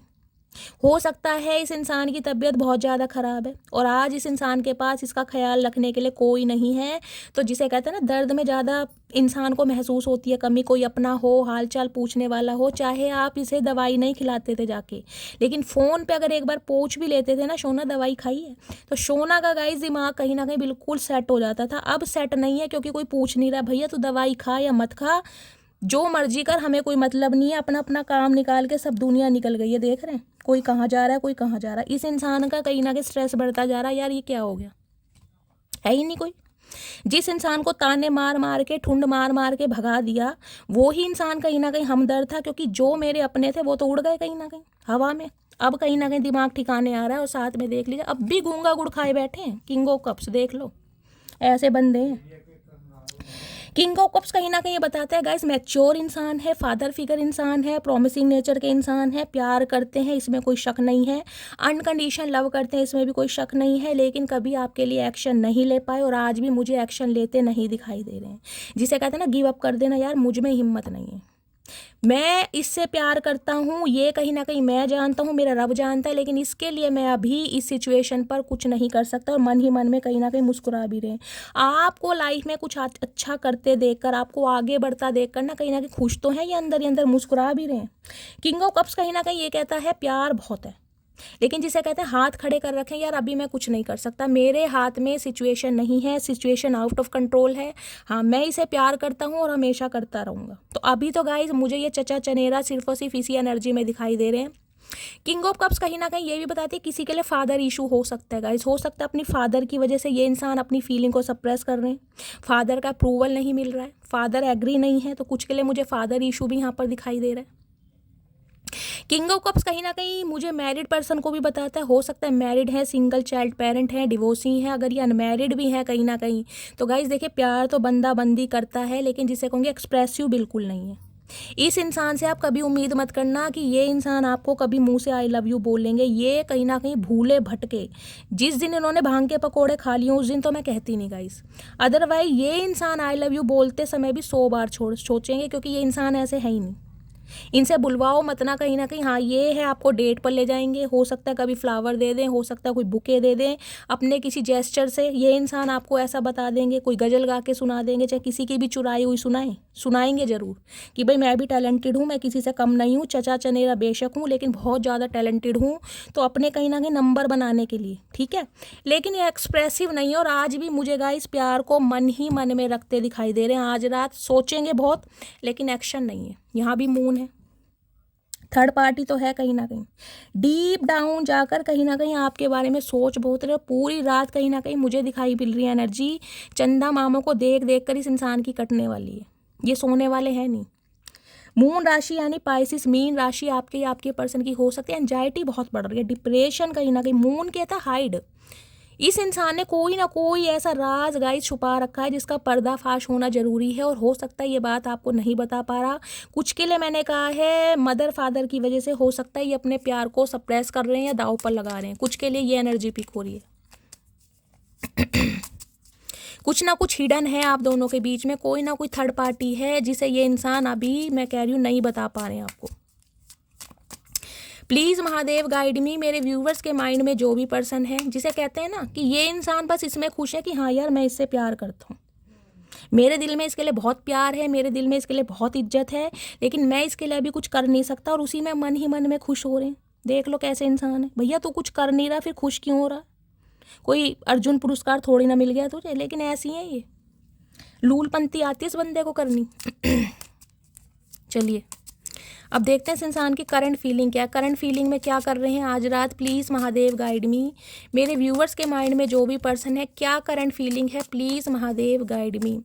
हो सकता है इस इंसान की तबीयत बहुत ज़्यादा ख़राब है और आज इस इंसान के पास इसका ख्याल रखने के लिए कोई नहीं है। तो जिसे कहते हैं ना, दर्द में ज़्यादा इंसान को महसूस होती है कमी, कोई अपना हो, हालचाल पूछने वाला हो। चाहे आप इसे दवाई नहीं खिलाते थे जाके, लेकिन फ़ोन पे अगर एक बार पूछ भी लेते थे ना, शोना दवाई खाई है, तो शोना का गाइस दिमाग कहीं ना कहीं बिल्कुल सेट हो जाता था। अब सेट नहीं है क्योंकि कोई पूछ नहीं रहा, भैया तू दवाई खा या मत खा, जो मर्जी कर, हमें कोई मतलब नहीं है। अपना अपना काम निकाल के सब दुनिया निकल गई है। देख रहे हैं कोई कहाँ जा रहा है, कोई कहाँ जा रहा है। इस इंसान का कहीं ना कहीं स्ट्रेस बढ़ता जा रहा है। यार ये क्या हो गया, है ही नहीं कोई। जिस इंसान को ताने मार मार के, ठुंड मार मार के भगा दिया, वो ही इंसान कहीं ना कहीं हमदर्द था, क्योंकि जो मेरे अपने थे वो तो उड़ गए कहीं ना कहीं हवा में। अब कहीं ना कहीं दिमाग ठिकाने आ रहा है। और साथ में देख लीजिए अब भी गूंगा गुड़ खाए बैठे हैं। किंग ऑफ कप्स देख लो, ऐसे बंदे हैं। किंग ऑफ कप्स कहीं ना कहीं ये बताता है गाइस, मैच्योर इंसान है, फादर फिगर इंसान है, प्रॉमिसिंग नेचर के इंसान है, प्यार करते हैं इसमें कोई शक नहीं है, अनकंडीशन लव करते हैं इसमें भी कोई शक नहीं है, लेकिन कभी आपके लिए एक्शन नहीं ले पाए और आज भी मुझे एक्शन लेते नहीं दिखाई दे रहे हैं। जिसे कहते हैं ना, गिव अप कर देना, यार मुझ में हिम्मत नहीं है। मैं इससे प्यार करता हूँ, ये कहीं ना कहीं मैं जानता हूँ, मेरा रब जानता है, लेकिन इसके लिए मैं अभी इस सिचुएशन पर कुछ नहीं कर सकता। और मन ही मन में कहीं ना कहीं मुस्कुरा भी रहे हैं। आपको लाइफ में कुछ अच्छा करते देखकर, आपको आगे बढ़ता देखकर ना कहीं खुश तो हैं, ये अंदर ही अंदर मुस्कुरा भी रहे हैं। किंग ऑफ कप्स कहीं ना कहीं ये कहता है प्यार बहुत है, लेकिन जिसे कहते हैं हाथ खड़े कर रखें, यार अभी मैं कुछ नहीं कर सकता, मेरे हाथ में सिचुएशन नहीं है, सिचुएशन आउट ऑफ कंट्रोल है। हाँ मैं इसे प्यार करता हूँ और हमेशा करता रहूँगा। तो अभी तो गाइज मुझे ये चचा चनेरा सिर्फ और सिर्फ इसी एनर्जी में दिखाई दे रहे हैं। किंग ऑफ कप्स कहीं ना कहीं ये भी बताती है किसी के लिए फादर इशू हो सकता है गाइज। हो सकता है अपनी फादर की वजह से ये इंसान अपनी फीलिंग को सप्रेस कर रहे हैं, फादर का अप्रूवल नहीं मिल रहा है, फादर एग्री नहीं है, तो कुछ के लिए मुझे फादर इशू भी यहाँ पर दिखाई दे रहा है। किंग ऑफ कप्स कहीं ना कहीं मुझे मैरिड पर्सन को भी बताता है। हो सकता है मैरिड है, सिंगल चाइल्ड पेरेंट है, डिवोर्सी है, अगर ये अनमैरिड भी है कहीं ना कहीं, तो गाइज देखिए प्यार तो बंदा बंदी करता है, लेकिन जिसे कहूँगी एक्सप्रेसिव बिल्कुल नहीं है। इस इंसान से आप कभी उम्मीद मत करना कि ये इंसान आपको कभी मुंह से आई लव यू बोलेंगे। ये कहीं ना कहीं भूले भटके, जिस दिन इन्होंने भांग के पकोड़े खा लिए उस दिन तो मैं कहती नहीं गाइस। अदरवाइज ये इंसान आई लव यू बोलते समय भी 100 बार सोचेंगे, क्योंकि ये इंसान ऐसे है ही नहीं। इनसे बुलवाओ मत ना कहीं ना कहीं। हाँ ये है, आपको डेट पर ले जाएंगे, हो सकता है कभी फ्लावर दे दें, हो सकता है कोई बुके दे दें अपने किसी जेस्चर से। ये इंसान आपको ऐसा बता देंगे, कोई गज़ल गा के सुना देंगे, चाहे किसी की भी चुराई हुई सुनाएंगे ज़रूर कि भाई मैं भी टैलेंटेड हूँ, मैं किसी से कम नहीं हूँ, चचा चनेरा बेशक हूँ लेकिन बहुत ज़्यादा टैलेंटेड हूँ, तो अपने कहीं ना कहीं नंबर बनाने के लिए, ठीक है। लेकिन ये एक्सप्रेसिव नहीं है। और आज भी मुझे गाइस प्यार को मन ही मन में रखते दिखाई दे रहे हैं। आज रात सोचेंगे बहुत लेकिन एक्शन नहीं है। यहाँ भी मून है, थर्ड पार्टी तो है कहीं ना कहीं। डीप डाउन जाकर कहीं ना कहीं आपके बारे में सोच बहुत रहे हो। पूरी रात कहीं ना कहीं मुझे दिखाई मिल रही है एनर्जी, चंदा मामों को देख देख कर इस इंसान की कटने वाली है। ये सोने वाले हैं नहीं। मून राशि यानी पाइसिस, मीन राशि आपके या आपके पर्सन की हो सकती है। एंजाइटी बहुत बढ़ रही है, डिप्रेशन कहीं ना कहीं। मून कहता है हाइड। इस इंसान ने कोई ना कोई ऐसा राज गाइस छुपा रखा है जिसका पर्दाफाश होना जरूरी है। और हो सकता है ये बात आपको नहीं बता पा रहा। कुछ के लिए मैंने कहा है मदर फादर की वजह से हो सकता है ये अपने प्यार को सप्रेस कर रहे हैं या दाव पर लगा रहे हैं। कुछ के लिए ये एनर्जी पिक हो रही है। कुछ ना कुछ हिडन है आप दोनों के बीच में, कोई ना कोई थर्ड पार्टी है जिसे ये इंसान अभी मैं कह रही हूँ नहीं बता पा रहे हैं आपको। प्लीज़ महादेव गाइड मी। मेरे व्यूवर्स के माइंड में जो भी पर्सन है जिसे कहते हैं ना कि ये इंसान बस इसमें खुश है कि हाँ यार मैं इससे प्यार करता हूँ, मेरे दिल में इसके लिए बहुत प्यार है, मेरे दिल में इसके लिए बहुत इज्जत है, लेकिन मैं इसके लिए अभी कुछ कर नहीं सकता और उसी में मन ही मन में खुश हो रहे हैं। देख लो कैसे इंसान है। भैया तू कुछ कर नहीं रहा फिर खुश क्यों हो रहा? कोई अर्जुन पुरस्कार थोड़ी ना मिल गया तुझे। लेकिन ऐसी है ये, लूलपंती आती है इस बंदे को करनी। चलिए अब देखते हैं इस इंसान की करंट फीलिंग क्या है। करंट फीलिंग में क्या कर रहे हैं आज रात? प्लीज़ महादेव गाइड मी। मेरे व्यूवर्स के माइंड में जो भी पर्सन है क्या करंट फीलिंग है, प्लीज़ महादेव गाइड मी।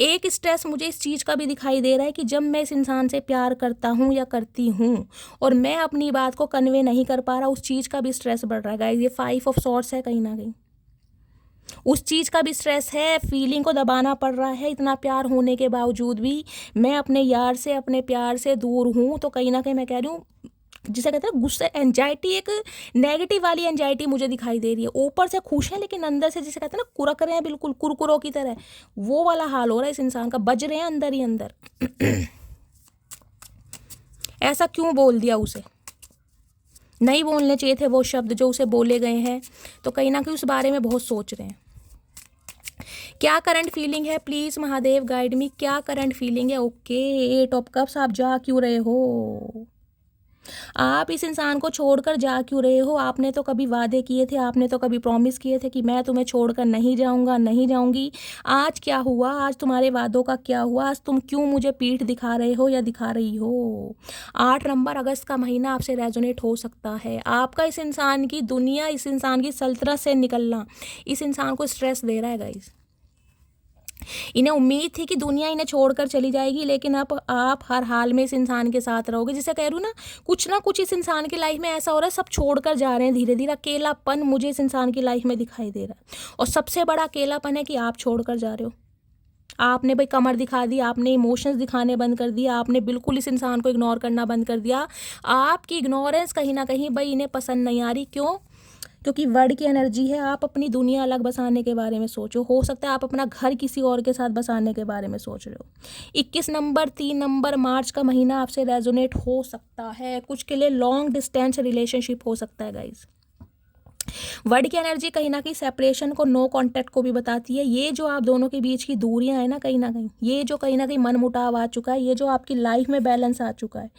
एक स्ट्रेस मुझे इस चीज़ का भी दिखाई दे रहा है कि जब मैं इस इंसान से प्यार करता हूँ या करती हूँ और मैं अपनी बात को कन्वे नहीं कर पा रहा, उस चीज़ का भी स्ट्रेस बढ़ रहा है गाइज। ये 5 ऑफ सॉर्ड्स है कहीं ना कहीं, उस चीज़ का भी स्ट्रेस है। फीलिंग को दबाना पड़ रहा है। इतना प्यार होने के बावजूद भी मैं अपने यार से, अपने प्यार से दूर हूँ। तो कहीं ना कहीं मैं कह रही हूँ जिसे कहते हैं गुस्से, एंजाइटी, एक नेगेटिव वाली एंजाइटी मुझे दिखाई दे रही है। ऊपर से खुश है लेकिन अंदर से जिसे कहते हैं ना कुरक रहे हैं, बिल्कुल कुरकुरों की तरह, वो वाला हाल हो रहा है इस इंसान का। बज रहे हैं अंदर ही अंदर। ऐसा क्यों बोल दिया उसे? नहीं बोलने चाहिए थे वो शब्द जो उसे बोले गए हैं। तो कहीं ना कहीं उस बारे में बहुत सोच रहे हैं। क्या करंट फीलिंग है? Please Mahadev guide me. क्या करंट फीलिंग है? Okay 8 of cups. आप जा क्यों रहे हो? आप इस इंसान को छोड़कर जा क्यों रहे हो? आपने तो कभी वादे किए थे, आपने तो कभी प्रॉमिस किए थे कि मैं तुम्हें छोड़कर नहीं जाऊंगा, नहीं जाऊंगी। आज क्या हुआ? आज तुम्हारे वादों का क्या हुआ? आज तुम क्यों मुझे पीठ दिखा रहे हो या दिखा रही हो? 8 नंबर अगस्त का महीना आपसे रेजोनेट हो सकता है। आपका इस इंसान की दुनिया, इस इंसान की सल्तनत से निकलना इस इंसान को स्ट्रेस दे रहा है गाइस। इन्हें उम्मीद थी कि दुनिया इन्हें छोड़कर चली जाएगी, लेकिन अब आप हर हाल में इस इंसान के साथ रहोगे। जिसे कह रही हूँ ना कुछ इस इंसान की लाइफ में ऐसा हो रहा है, सब छोड़कर जा रहे हैं धीरे धीरे। अकेलापन मुझे इस इंसान की लाइफ में दिखाई दे रहा है। और सबसे बड़ा अकेलापन है कि आप छोड़कर जा रहे हो। आपने भाई कमर दिखा दी, आपने इमोशंस दिखाने बंद कर दिया, आपने बिल्कुल इस इंसान को इग्नोर करना बंद कर दिया। आपकी इग्नोरेंस कहीं ना कहीं भाई इन्हें पसंद नहीं आ रही। क्यों? क्योंकि वर्ड की एनर्जी है। आप अपनी दुनिया अलग बसाने के बारे में सोचो। हो सकता है आप अपना घर किसी और के साथ बसाने के बारे में सोच रहे हो। 21 नंबर, 3 नंबर, मार्च का महीना आपसे रेजोनेट हो सकता है। कुछ के लिए लॉन्ग डिस्टेंस रिलेशनशिप हो सकता है गाइज। वर्ड की एनर्जी कहीं ना कहीं सेपरेशन को, नो कांटेक्ट को भी बताती है। ये जो आप दोनों के बीच की दूरियां हैं ना कहीं, ये जो कहीं ना कहीं मनमुटाव आ चुका है, ये जो आपकी लाइफ में बैलेंस आ चुका है।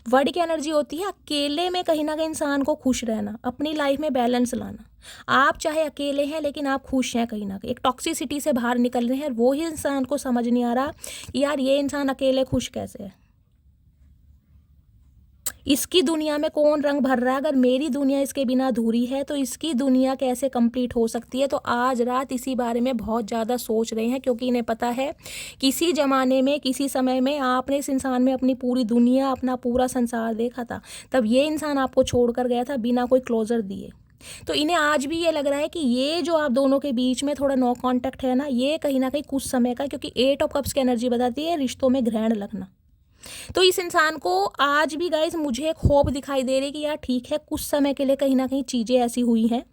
वर्ड की एनर्जी होती है अकेले में कहीं ना कहीं इंसान को खुश रहना, अपनी लाइफ में बैलेंस लाना। आप चाहे अकेले हैं लेकिन आप खुश हैं कहीं ना कहीं, एक टॉक्सिसिटी से बाहर निकल रहे हैं। वो ही इंसान को समझ नहीं आ रहा कि यार ये इंसान अकेले खुश कैसे है। इसकी दुनिया में कौन रंग भर रहा है? अगर मेरी दुनिया इसके बिना अधूरी है तो इसकी दुनिया कैसे कंप्लीट हो सकती है? तो आज रात इसी बारे में बहुत ज़्यादा सोच रहे हैं, क्योंकि इन्हें पता है किसी ज़माने में, किसी समय में आपने इस इंसान में अपनी पूरी दुनिया, अपना पूरा संसार देखा था। तब ये इंसान आपको छोड़कर गया था बिना कोई क्लोजर दिए। तो इन्हें आज भी ये लग रहा है कि ये जो आप दोनों के बीच में थोड़ा नो कांटेक्ट है ना, ये कहीं ना कहीं कुछ समय का, क्योंकि 8 ऑफ कप्स की एनर्जी बताती है रिश्तों में ग्रहण लगना। तो इस इंसान को आज भी गाइज मुझे एक होप दिखाई दे रही है कि यार ठीक है, कुछ समय के लिए कहीं ना कहीं चीज़ें ऐसी हुई हैं,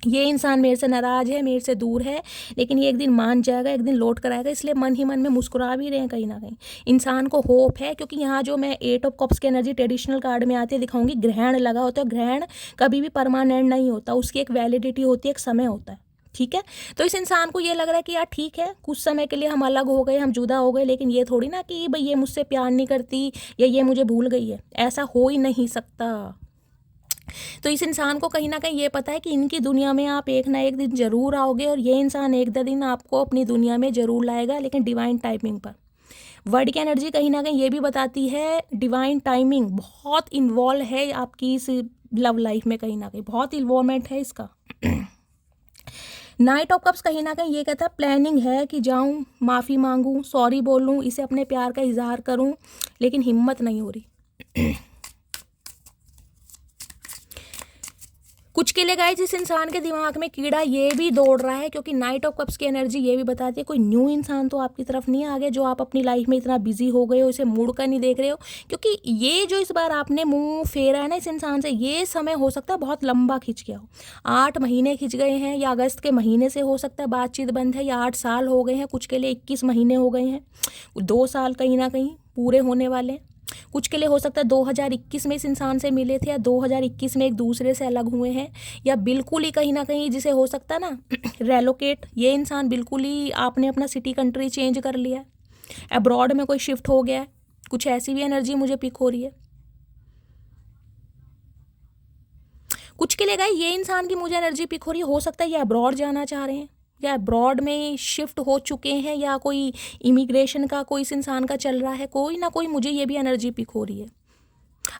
ये इंसान मेरे से नाराज़ है, मेरे से दूर है, लेकिन ये एक दिन मान जाएगा, एक दिन लौट कर आएगा, इसलिए मन ही मन में मुस्कुरा भी रहे हैं कहीं ना कहीं। इंसान को होप है, क्योंकि यहाँ जो मैं 8 ऑफ कप्स की एनर्जी ट्रेडिशनल कार्ड में आती है दिखाऊंगी, ग्रहण लगा होता है। ग्रहण कभी भी परमानेंट नहीं होता, उसकी एक वैलिडिटी होती है, एक समय होता है, ठीक है। तो इस इंसान को ये लग रहा है कि यार ठीक है, कुछ समय के लिए हम अलग हो गए, हम जुदा हो गए, लेकिन ये थोड़ी ना कि भाई ये मुझसे प्यार नहीं करती या ये मुझे भूल गई है, ऐसा हो ही नहीं सकता। तो इस इंसान को कहीं ना कहीं ये पता है कि इनकी दुनिया में आप एक ना एक दिन ज़रूर आओगे, और ये इंसान एक दिन आपको अपनी दुनिया में ज़रूर लाएगा, लेकिन डिवाइन टाइमिंग पर। वर्ड की एनर्जी कहीं ना कहीं ये भी बताती है डिवाइन टाइमिंग बहुत इन्वॉल्व है आपकी इस लव लाइफ में, कहीं ना कहीं बहुत इन्वॉल्वमेंट है इसका। नाइट ऑफ कप्स कहीं ना कहीं ये कहता है प्लानिंग है कि जाऊं, माफ़ी मांगूं, सॉरी बोलूं, इसे अपने प्यार का इजहार करूं, लेकिन हिम्मत नहीं हो रही। कुछ के लिए गाइस इस इंसान के दिमाग में कीड़ा ये भी दौड़ रहा है, क्योंकि नाइट ऑफ कप्स की एनर्जी ये भी बताती है कोई न्यू इंसान तो आपकी तरफ नहीं आ गया, जो आप अपनी लाइफ में इतना बिजी हो गए हो, इसे मुड़ कर नहीं देख रहे हो। क्योंकि ये जो इस बार आपने मुंह फेरा है ना इस इंसान से, ये समय हो सकता है बहुत लंबा खिंच गया हो, 8 महीने खिंच गए हैं, या अगस्त के महीने से हो सकता है बातचीत बंद है, या 8 साल हो गए हैं, कुछ के लिए 21 महीने हो गए हैं, 2 साल कहीं ना कहीं पूरे होने वाले हैं। कुछ के लिए हो सकता है 2021 में इस इंसान से मिले थे, या 2021 में एक दूसरे से अलग हुए हैं, या बिल्कुल ही कहीं ना कहीं जिसे हो सकता है ना रेलोकेट, ये इंसान बिल्कुल ही आपने अपना सिटी कंट्री चेंज कर लिया है, अब्रॉड में कोई शिफ्ट हो गया है, कुछ ऐसी भी एनर्जी मुझे पिक हो रही है। कुछ के लिए गाइस ये इंसान की मुझे एनर्जी पिक हो रही है, हो सकता है ये अब्रॉड जाना चाह रहे हैं, या अब्रॉड में शिफ्ट हो चुके हैं, या कोई इमिग्रेशन का कोई इस इंसान का चल रहा है, कोई ना कोई मुझे ये भी एनर्जी पिक हो रही है।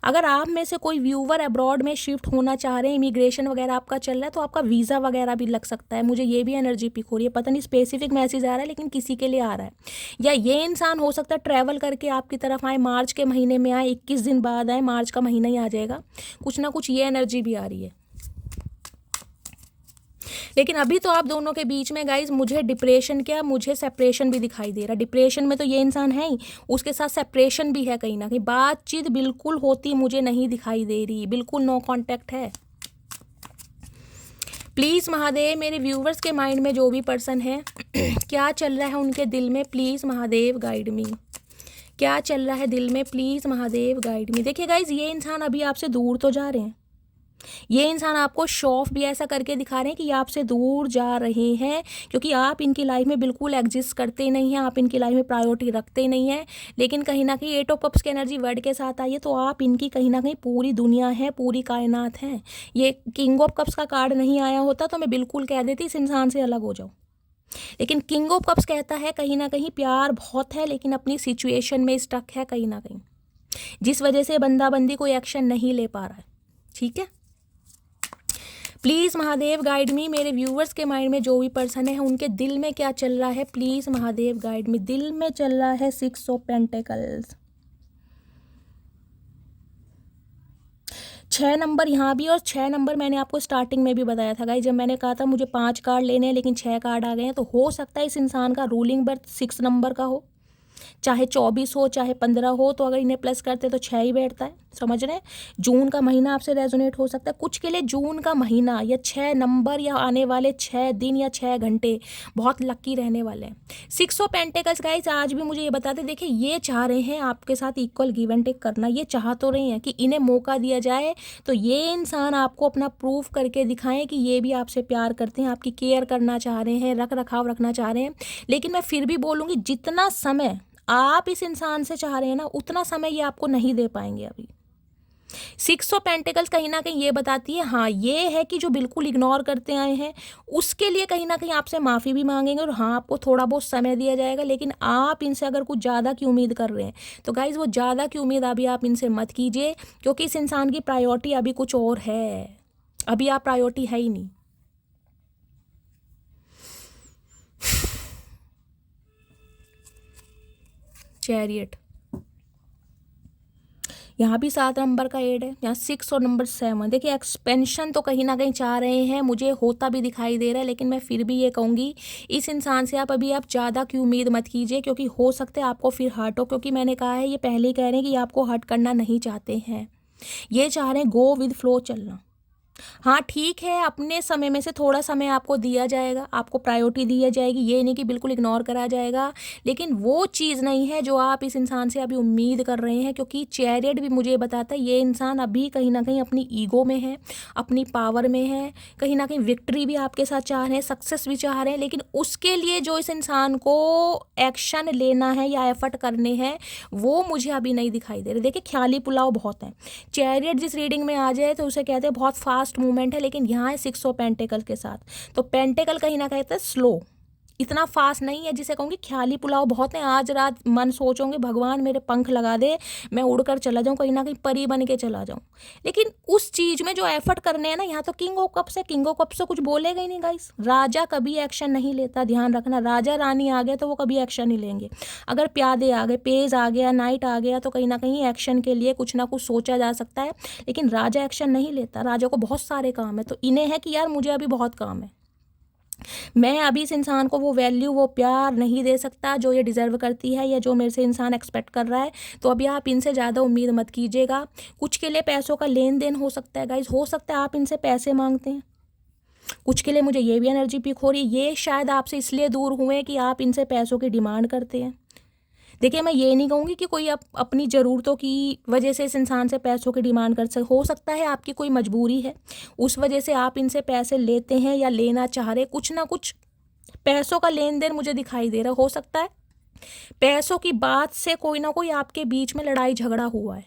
अगर आप में से कोई व्यूवर अब्रॉड में शिफ्ट होना चाह रहे हैं, इमिग्रेशन वगैरह आपका चल रहा है, तो आपका वीज़ा वगैरह भी लग सकता है, मुझे ये भी एनर्जी पिक हो रही है। पता नहीं स्पेसिफिक मैसेज आ रहा है, लेकिन किसी के लिए आ रहा है। या ये इंसान हो सकता है ट्रैवल करके आपकी तरफ आए, मार्च के महीने में आए, 21 दिन बाद आए, मार्च का महीना ही आ जाएगा, कुछ ना कुछ ये एनर्जी भी आ रही है। लेकिन अभी तो आप दोनों के बीच में गाइज मुझे डिप्रेशन क्या, मुझे सेपरेशन भी दिखाई दे रहा। डिप्रेशन में तो ये इंसान है ही, उसके साथ सेपरेशन भी है कहीं ना कहीं, बातचीत बिल्कुल होती मुझे नहीं दिखाई दे रही, बिल्कुल नो कांटेक्ट है। प्लीज़ महादेव मेरे व्यूवर्स के माइंड में जो भी पर्सन है क्या चल रहा है उनके दिल में, प्लीज़ महादेव गाइड मी, क्या चल रहा है दिल में, प्लीज़ महादेव गाइड मी। देखिए गाइज ये इंसान अभी आपसे दूर तो जा रहे हैं, ये इंसान आपको शो ऑफ भी ऐसा करके दिखा रहे हैं कि ये आपसे दूर जा रहे हैं, क्योंकि आप इनकी लाइफ में बिल्कुल एग्जिस्ट करते नहीं हैं, आप इनकी लाइफ में प्रायोरिटी रखते नहीं हैं। लेकिन कहीं ना कहीं 8 ऑफ कप्स की एनर्जी वर्ड के साथ आई है, तो आप इनकी कहीं ना कहीं पूरी दुनिया है, पूरी कायनात है। ये किंग ऑफ कप्स का कार्ड नहीं आया होता तो मैं बिल्कुल कह देती इस इंसान से अलग हो जाओ, लेकिन किंग ऑफ कप्स कहता है कहीं ना कहीं प्यार बहुत है, लेकिन अपनी सिचुएशन में स्टक है कहीं ना कहीं, जिस वजह से बंदा बंदी कोई एक्शन नहीं ले पा रहा है। ठीक है, प्लीज़ महादेव गाइड मी, मेरे व्यूवर्स के माइंड में जो भी पर्सन है उनके दिल में क्या चल रहा है, प्लीज़ महादेव गाइड मी। दिल में चल रहा है 6 ऑफ पेंटिकल्स, 6 नंबर यहाँ भी, और 6 नंबर मैंने आपको स्टार्टिंग में भी बताया था गाइस, जब मैंने कहा था मुझे 5 कार्ड लेने हैं लेकिन 6 कार्ड आ गए हैं। तो हो सकता है इस इंसान का रूलिंग बर्थ 6 नंबर का हो, चाहे 24 हो चाहे 15 हो, तो अगर इन्हें प्लस करते तो 6 ही बैठता है, समझ रहे हैं। जून का महीना आपसे रेजोनेट हो सकता है, कुछ के लिए जून का महीना या 6 नंबर या आने वाले 6 दिन या 6 घंटे बहुत लकी रहने वाले हैं। 6 ऑफ पेंटिकल्स गाइस आज भी मुझे ये बताते, देखिए ये चाह रहे हैं आपके साथ इक्वल गिव एंड टेक करना, ये चाह तो रहे हैं कि इन्हें मौका दिया जाए, तो ये इंसान आपको अपना प्रूफ करके दिखाएं कि ये भी आपसे प्यार करते हैं, आपकी केयर करना चाह रहे हैं, रख रखाव रखना चाह रहे हैं। लेकिन मैं फिर भी बोलूँगी जितना समय आप इस इंसान से चाह रहे हैं ना, उतना समय ये आपको नहीं दे पाएंगे अभी। 6 ऑफ पेंटिकल्स कहीं ना कहीं ये बताती है, हाँ ये है कि जो बिल्कुल इग्नोर करते आए हैं उसके लिए कहीं ना कहीं आपसे माफ़ी भी मांगेंगे, और हाँ आपको थोड़ा बहुत समय दिया जाएगा। लेकिन आप इनसे अगर कुछ ज़्यादा की उम्मीद कर रहे हैं तो गाइज़ वो ज़्यादा की उम्मीद अभी आप इनसे मत कीजिए, क्योंकि इस इंसान की प्रायोरिटी अभी कुछ और है, अभी आप प्रायोरिटी है ही नहीं। चैरियट, यहाँ भी 7 नंबर का एड है, यहाँ 6 और नंबर 7। देखिए एक्सपेंशन तो कहीं ना कहीं चाह रहे हैं, मुझे होता भी दिखाई दे रहा है, लेकिन मैं फिर भी ये कहूँगी इस इंसान से आप ज़्यादा की उम्मीद मत कीजिए, क्योंकि हो सकता है आपको फिर हर्ट हो। क्योंकि मैंने कहा है, ये पहले ही कह रहे हैं कि आपको हर्ट करना नहीं चाहते हैं, ये चाह रहे हैं गो विद फ्लो चलना। हाँ ठीक है, अपने समय में से थोड़ा समय आपको दिया जाएगा, आपको प्रायोरिटी दी जाएगी, ये नहीं कि बिल्कुल इग्नोर करा जाएगा, लेकिन वो चीज़ नहीं है जो आप इस इंसान से अभी उम्मीद कर रहे हैं। क्योंकि चैरियट भी मुझे बताता है ये इंसान अभी कहीं ना कहीं अपनी ईगो में है, अपनी पावर में है, कहीं ना कहीं विक्ट्री भी आपके साथ चाह रहे हैं, सक्सेस भी चाह रहे हैं, लेकिन उसके लिए जो इस इंसान को एक्शन लेना है या एफर्ट करने हैं वो मुझे अभी नहीं दिखाई दे रहे। देखिए ख्याली पुलाव बहुत है। चैरियट जिस रीडिंग में आ जाए तो उसे कहते हैं बहुत फास्ट मूवमेंट है, लेकिन यहाँ है 6 ऑफ पेंटिकल के साथ, तो पेंटिकल कहीं ना कहते हैं स्लो, इतना फास्ट नहीं है जिसे कहूँगी ख्याली पुलाव बहुत है। आज रात मन सोचोगे भगवान मेरे पंख लगा दे, मैं उड़कर चला जाऊँ, कहीं ना कहीं परी बन के चला जाऊँ, लेकिन उस चीज़ में जो एफर्ट करने हैं ना, यहाँ तो किंग ऑफ कप्स है, किंग ऑफ कप्स से कुछ बोलेगा ही नहीं गाइस। राजा कभी एक्शन नहीं लेता, ध्यान रखना, राजा रानी आ गया तो वो कभी एक्शन नहीं लेंगे। अगर प्यादे आ गए, पेज आ गया, नाइट आ गया, तो कहीं ना कहीं एक्शन के लिए कुछ ना कुछ सोचा जा सकता है, लेकिन राजा एक्शन नहीं लेता। राजा को बहुत सारे काम है, तो इन्हें है कि यार मुझे अभी बहुत काम है, मैं अभी इस इंसान को वो वैल्यू, वो प्यार नहीं दे सकता जो ये डिज़र्व करती है या जो मेरे से इंसान एक्सपेक्ट कर रहा है। तो अभी आप इनसे ज़्यादा उम्मीद मत कीजिएगा। कुछ के लिए पैसों का लेन देन हो सकता है गाइज, हो सकता है आप इनसे पैसे मांगते हैं। कुछ के लिए मुझे ये भी एनर्जी पिक हो रही है, ये शायद आपसे इसलिए दूर हुए कि आप इनसे पैसों की डिमांड करते हैं। देखिए मैं ये नहीं कहूँगी कि कोई अपनी ज़रूरतों की वजह से इस इंसान से पैसों की डिमांड कर हो सकता है आपकी कोई मजबूरी है, उस वजह से आप इनसे पैसे लेते हैं या लेना चाह रहे, कुछ ना कुछ पैसों का लेन देन मुझे दिखाई दे रहा हो सकता है। पैसों की बात से कोई ना कोई आपके बीच में लड़ाई झगड़ा हुआ है।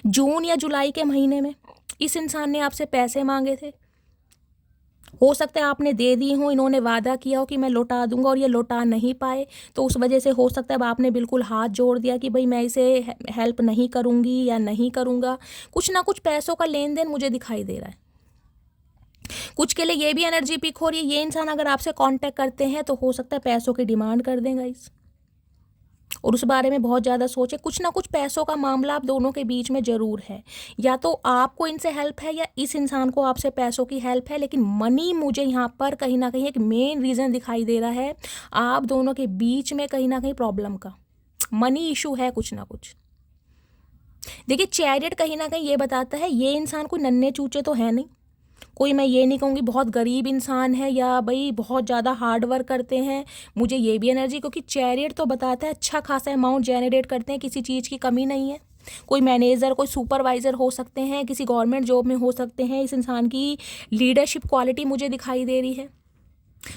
जून या जुलाई के महीने में इस इंसान ने आपसे पैसे मांगे थे, हो सकता है आपने दे दी हो, इन्होंने वादा किया हो कि मैं लौटा दूंगा और ये लौटा नहीं पाए, तो उस वजह से हो सकता है अब आपने बिल्कुल हाथ जोड़ दिया कि भाई मैं इसे हेल्प नहीं करूंगी या नहीं करूंगा। कुछ ना कुछ पैसों का लेन देन मुझे दिखाई दे रहा है। कुछ के लिए ये भी एनर्जी पिक हो रही है, ये इंसान अगर आपसे कांटेक्ट करते हैं तो हो सकता है पैसों की डिमांड कर दें गाइस, और उस बारे में बहुत ज़्यादा सोचे। कुछ ना कुछ पैसों का मामला आप दोनों के बीच में ज़रूर है, या तो आपको इनसे हेल्प है या इस इंसान को आपसे पैसों की हेल्प है, लेकिन मनी मुझे यहाँ पर कहीं ना कहीं एक मेन रीज़न दिखाई दे रहा है। आप दोनों के बीच में कहीं ना कहीं प्रॉब्लम का मनी इशू है कुछ ना कुछ। देखिए चैरियट कहीं ना कहीं ये बताता है ये इंसान कोई नन्हे चूचे तो है नहीं, कोई मैं ये नहीं कहूँगी बहुत गरीब इंसान है या भाई बहुत ज़्यादा हार्ड वर्क करते हैं, मुझे ये भी एनर्जी, क्योंकि चैरियट तो बताता है अच्छा खासा अमाउंट जनरेट करते हैं, किसी चीज़ की कमी नहीं है। कोई मैनेजर, कोई सुपरवाइज़र हो सकते हैं, किसी गवर्नमेंट जॉब में हो सकते हैं। इस इंसान की लीडरशिप क्वालिटी मुझे दिखाई दे रही है,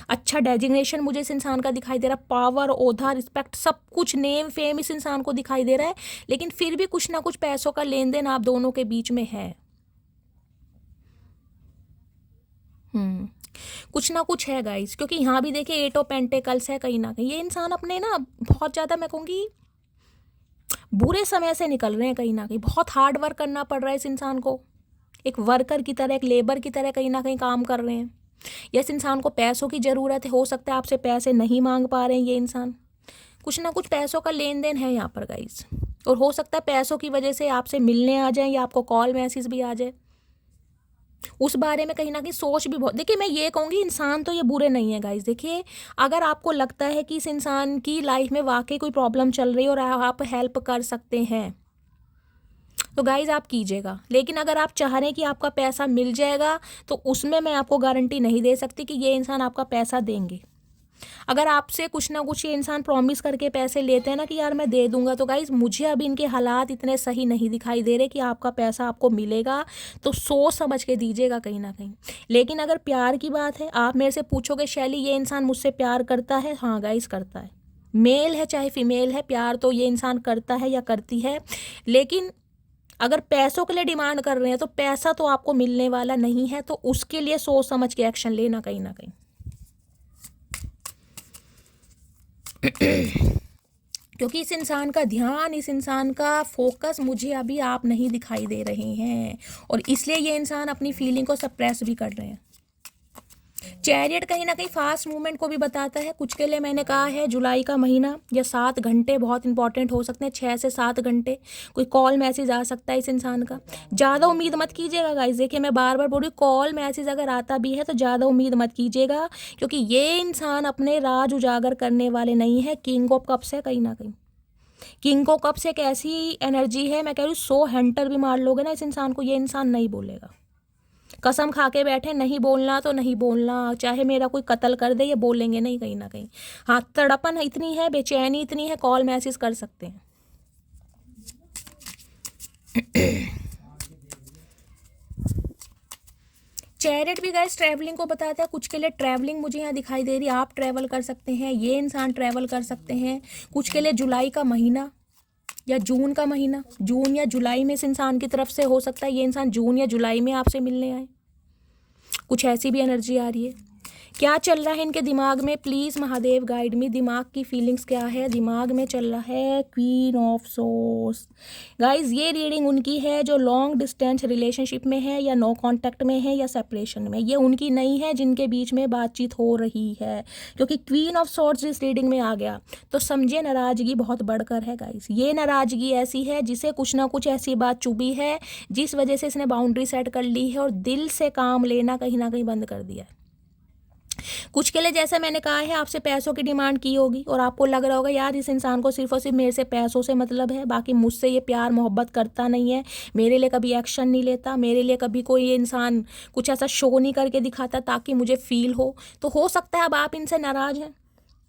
अच्छा डेजिग्नेशन मुझे इस इंसान का दिखाई दे रहा है, पावर, ओधा, रिस्पेक्ट, सब कुछ, नेम फेम इस इंसान को दिखाई दे रहा है, लेकिन फिर भी कुछ ना कुछ पैसों का लेन देन आप दोनों के बीच में है। कुछ ना कुछ है गाइस, क्योंकि यहाँ भी देखिए 8 ऑफ पेंटिकल्स है, कहीं ना कहीं ये इंसान अपने ना बहुत ज़्यादा मैं कहूँगी बुरे समय से निकल रहे हैं, कहीं ना कहीं बहुत हार्ड वर्क करना पड़ रहा है इस इंसान को, एक वर्कर की तरह, एक लेबर की तरह कहीं ना कहीं काम कर रहे हैं। या इस इंसान को पैसों की ज़रूरत है, हो सकता है आपसे पैसे नहीं मांग पा रहे हैं ये इंसान, कुछ ना कुछ पैसों का लेन देन है यहाँ पर गाइस, और हो सकता है पैसों की वजह से आपसे मिलने आ जाए या आपको कॉल मैसेज भी आ जाए, उस बारे में कहीं ना कहीं सोच भी बहुत। देखिए मैं ये कहूँगी इंसान तो ये बुरे नहीं है गाइस। देखिए अगर आपको लगता है कि इस इंसान की लाइफ में वाकई कोई प्रॉब्लम चल रही है और आप हेल्प कर सकते हैं तो गाइज आप कीजिएगा, लेकिन अगर आप चाह रहे हैं कि आपका पैसा मिल जाएगा तो उसमें मैं आपको गारंटी नहीं दे सकती कि ये इंसान आपका पैसा देंगे। अगर आपसे कुछ ना कुछ ये इंसान प्रॉमिस करके पैसे लेते हैं ना कि यार मैं दे दूंगा, तो गाइज मुझे अभी इनके हालात इतने सही नहीं दिखाई दे रहे कि आपका पैसा आपको मिलेगा, तो सोच समझ के दीजिएगा कहीं ना कहीं। लेकिन अगर प्यार की बात है, आप मेरे से पूछोगे शैली ये इंसान मुझसे प्यार करता है, हाँ गाइज करता है, मेल है चाहे फीमेल है, प्यार तो ये इंसान करता है या करती है। लेकिन अगर पैसों के लिए डिमांड कर रहे हैं तो पैसा तो आपको मिलने वाला नहीं है, तो उसके लिए सोच समझ के एक्शन लेना कहीं ना कहीं। क्योंकि इस इंसान का ध्यान, इस इंसान का फोकस मुझे अभी आप नहीं दिखाई दे रहे हैं, और इसलिए ये इंसान अपनी फीलिंग को सप्रेस भी कर रहे हैं। चैरियट कहीं ना कहीं फास्ट मूवमेंट को भी बताता है। कुछ के लिए मैंने कहा है जुलाई का महीना या 7 घंटे बहुत इंपॉर्टेंट हो सकते हैं, 6 से 7 घंटे कोई कॉल मैसेज आ सकता है इस इंसान का। ज़्यादा उम्मीद मत कीजिएगा गाइस, देखिए मैं बार बार बोल रही हूँ कॉल मैसेज अगर आता भी है तो ज़्यादा उम्मीद मत कीजिएगा, क्योंकि ये इंसान अपने राज उजागर करने वाले नहीं है। किंग ऑफ कप्स है कहीं ना कहीं, किंग ऑफ कप्स एक ऐसी एनर्जी है, मैं कह रही हूँ 100 हंटर भी मार लोगे ना इस इंसान को, ये इंसान नहीं बोलेगा। कसम खा के बैठे नहीं बोलना तो नहीं बोलना, चाहे मेरा कोई कत्ल कर दे, ये बोलेंगे नहीं कहीं ना कहीं। हाँ, तड़पन इतनी है, बेचैनी इतनी है, कॉल मैसेज कर सकते हैं। चैरिट भी गाइस ट्रैवलिंग को बताता है, कुछ के लिए ट्रैवलिंग मुझे यहाँ दिखाई दे रही है, आप ट्रैवल कर सकते हैं, ये इंसान ट्रैवल कर सकते हैं। कुछ के लिए जुलाई का महीना या जून का महीना, जून या जुलाई में इस इंसान की तरफ से हो सकता है ये इंसान जून या जुलाई में आपसे मिलने आए, कुछ ऐसी भी एनर्जी आ रही है। क्या चल रहा है इनके दिमाग में, प्लीज़ महादेव गाइड मी, दिमाग की फीलिंग्स क्या है, दिमाग में चल रहा है क्वीन ऑफ सोर्स। गाइज ये रीडिंग उनकी है जो लॉन्ग डिस्टेंस रिलेशनशिप में है या नो कांटेक्ट में है या सेपरेशन में, ये उनकी नहीं है जिनके बीच में बातचीत हो रही है, क्योंकि क्वीन ऑफ सोर्स इस रीडिंग में आ गया तो समझे नाराज़गी बहुत बढ़कर है गाइज। ये नाराज़गी ऐसी है जिसे कुछ ना कुछ ऐसी बात चुभी है जिस वजह से इसने बाउंड्री सेट कर ली है और दिल से काम लेना कहीं ना कहीं बंद कर दिया है। कुछ के लिए जैसे मैंने कहा है आपसे पैसों की डिमांड की होगी और आपको लग रहा होगा यार इस इंसान को सिर्फ और सिर्फ मेरे से पैसों से मतलब है, बाकी मुझसे ये प्यार मोहब्बत करता नहीं है, मेरे लिए कभी एक्शन नहीं लेता, मेरे लिए कभी कोई ये इंसान कुछ ऐसा शो नहीं करके दिखाता ताकि मुझे फील हो। तो हो सकता है अब आप इनसे नाराज़ हैं।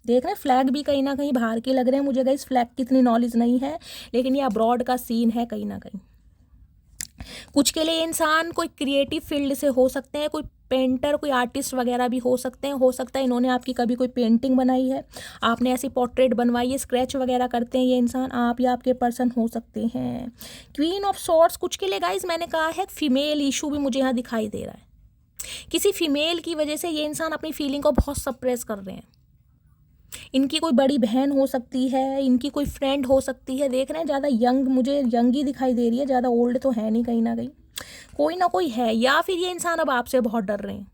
देख रहे हैं फ्लैग भी कहीं ना कहीं बाहर के लग रहे हैं मुझे, इस फ्लैग की इतनी नॉलेज नहीं है लेकिन ये अब्रॉड का सीन है कहीं ना कहीं। कुछ के लिए इंसान कोई क्रिएटिव फील्ड से हो सकते हैं, कोई पेंटर, कोई आर्टिस्ट वगैरह भी हो सकते हैं। हो सकता है इन्होंने आपकी कभी कोई पेंटिंग बनाई है, आपने ऐसी पोर्ट्रेट बनवाई है, स्क्रैच वगैरह करते हैं ये इंसान, आप या आपके पर्सन हो सकते हैं। क्वीन ऑफ सॉर्ड्स कुछ के लिए गाइज मैंने कहा है फीमेल इशू भी मुझे यहाँ दिखाई दे रहा है, किसी फीमेल की वजह से ये इंसान अपनी फीलिंग को बहुत सप्रेस कर रहे हैं। इनकी कोई बड़ी बहन हो सकती है, इनकी कोई फ्रेंड हो सकती है, देख रहे हैं ज़्यादा यंग, मुझे यंग ही दिखाई दे रही है, ज़्यादा ओल्ड तो है नहीं, कहीं ना कहीं कोई ना कोई है, या फिर ये इंसान अब आपसे बहुत डर रहे हैं।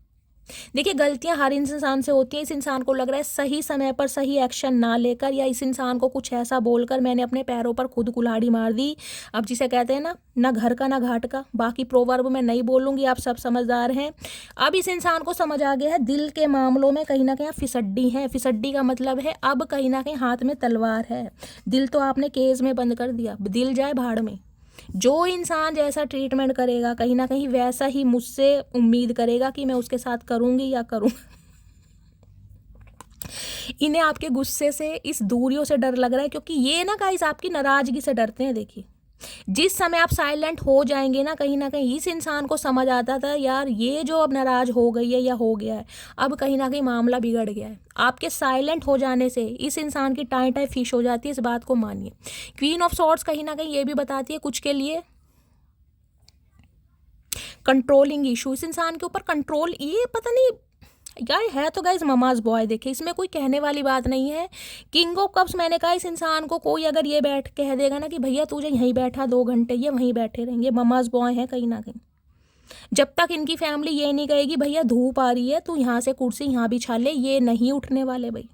देखिए गलतियां हर इंसान से होती हैं, इस इंसान को लग रहा है सही समय पर सही एक्शन ना लेकर या इस इंसान को कुछ ऐसा बोलकर मैंने अपने पैरों पर खुद कुल्हाड़ी मार दी। अब जिसे कहते हैं ना घर का ना घाट का, बाकी प्रोवर्ब मैं नहीं बोलूँगी, आप सब समझदार हैं। अब इस इंसान को समझ आ गया है दिल के मामलों में कहीं ना कहीं फिसड्डी है। फिसड्डी का मतलब है अब कहीं ना कहीं हाथ में तलवार है, दिल तो आपने केज में बंद कर दिया, दिल जाए भाड़ में। जो इंसान जैसा ट्रीटमेंट करेगा कहीं ना कहीं वैसा ही मुझसे उम्मीद करेगा कि मैं उसके साथ करूंगी या करूँ। इन्हें आपके गुस्से से, इस दूरियों से डर लग रहा है, क्योंकि ये ना गाइस आपकी नाराजगी से डरते हैं। देखिए जिस समय आप साइलेंट हो जाएंगे ना कहीं इस इंसान को समझ आता था यार ये जो अब नाराज हो गई है या हो गया है, अब कहीं ना कहीं मामला बिगड़ गया है। आपके साइलेंट हो जाने से इस इंसान की टाई टाई फिश हो जाती है, इस बात को मानिए। क्वीन ऑफ सॉर्ड्स कहीं ना कहीं ये भी बताती है कुछ के लिए कंट्रोलिंग इशू, इस इंसान के ऊपर कंट्रोल, ये पता नहीं यार है तो गाइज ममाज बॉय। देखिए इसमें कोई कहने वाली बात नहीं है। किंग ऑफ कप्स मैंने कहा इस इंसान को कोई अगर ये बैठ कह देगा ना कि भैया तुझे यहीं बैठा 2 घंटे, ये वहीं बैठे रहेंगे, ममाज बॉय है कहीं ना कहीं। जब तक इनकी फैमिली ये नहीं कहेगी भैया धूप आ रही है तू यहाँ से कुर्सी यहाँ बिछा ले, ये नहीं उठने वाले भाई।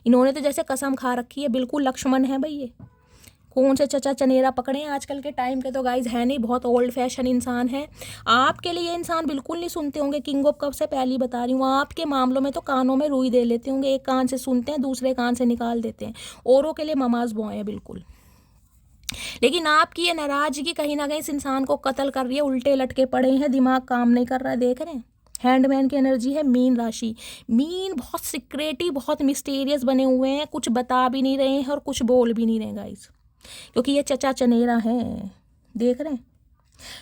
इन्होंने तो जैसे कसम खा रखी है, बिल्कुल लक्ष्मण है भाई ये। कौन से चचा चनेरा पकड़े हैं आजकल के टाइम के, तो गाइज है नहीं, बहुत ओल्ड फैशन इंसान है। आपके लिए ये इंसान बिल्कुल नहीं सुनते होंगे, किंग ऑफ कप से पहली बता रही हूँ, आपके मामलों में तो कानों में रुई दे लेते होंगे, एक कान से सुनते हैं दूसरे कान से निकाल देते हैं, औरों के लिए ममाज बॉय है बिल्कुल। लेकिन आपकी ये नाराजगी कहीं ना कहीं इस इंसान को कत्ल कर रही है, उल्टे लटके पड़े हैं, दिमाग काम नहीं कर रहा है। देख रहे हैं हैंडमैन की एनर्जी है, मीन राशि, मीन बहुत सिक्रेटिव, बहुत मिस्टीरियस बने हुए हैं, कुछ बता भी नहीं रहे हैं और कुछ बोल भी नहीं रहे गाइज, क्योंकि ये चचा चनेरा है। देख रहे हैं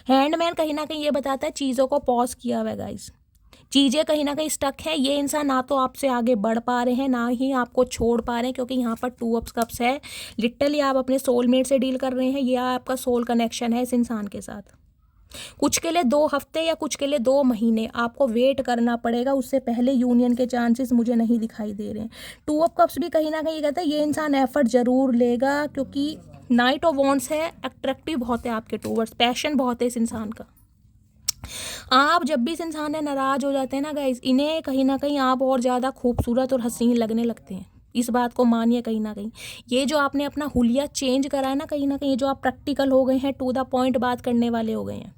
हैंडमैन कहीं ना कहीं ये बताता है चीज़ों को पॉज किया हुआ है गाइस, चीज़ें कहीं ना कहीं स्टक है। ये इंसान ना तो आपसे आगे बढ़ पा रहे हैं ना ही आपको छोड़ पा रहे हैं, क्योंकि यहाँ पर 2 ऑफ कप्स है। लिटरली आप अपने सोलमेट से डील कर रहे हैं, ये आपका सोल कनेक्शन है इस इंसान के साथ। कुछ के लिए 2 हफ्ते या कुछ के लिए 2 महीने आपको वेट करना पड़ेगा, उससे पहले यूनियन के चांसेस मुझे नहीं दिखाई दे रहे हैं। 2 ऑफ कप्स भी कहीं ना कहीं कहता है ये इंसान एफर्ट जरूर लेगा, क्योंकि नाइट ऑफ वॉन्ड्स है, अट्रैक्टिव बहुत है आपके टूवर्ड्स, पैशन बहुत है इस इंसान का। आप जब भी इस इंसान से नाराज हो जाते हैं ना गाइज, इन्हें कहीं ना कहीं आप और ज़्यादा खूबसूरत और हसीन लगने लगते हैं, इस बात को मानिए। कहीं ना कहीं ये जो आपने अपना हुलिया चेंज करा है ना, कहीं ना कहीं जो आप प्रैक्टिकल हो गए हैं, टू द पॉइंट बात करने वाले हो गए हैं,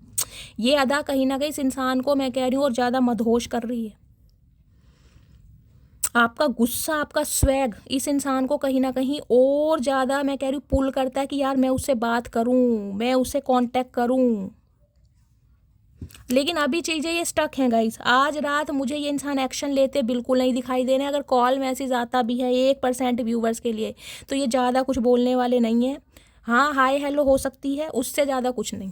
ये अदा कहीं ना कहीं इस इंसान को मैं कह रही हूँ और ज़्यादा मदहोश कर रही है। आपका गुस्सा, आपका स्वैग इस इंसान को कहीं ना कहीं और ज़्यादा मैं कह रही हूँ पुल करता है कि यार मैं उससे बात करूँ, मैं उससे कांटेक्ट करूँ। लेकिन अभी चीज़ें ये स्टक हैं गाइस। आज रात मुझे ये इंसान एक्शन लेते बिल्कुल नहीं दिखाई दे रहे हैं। अगर कॉल मैसेज आता भी है 1% व्यूवर्स के लिए, तो ये ज़्यादा कुछ बोलने वाले नहीं हैं। हाँ, हाय हेलो हो सकती है, उससे ज़्यादा कुछ नहीं।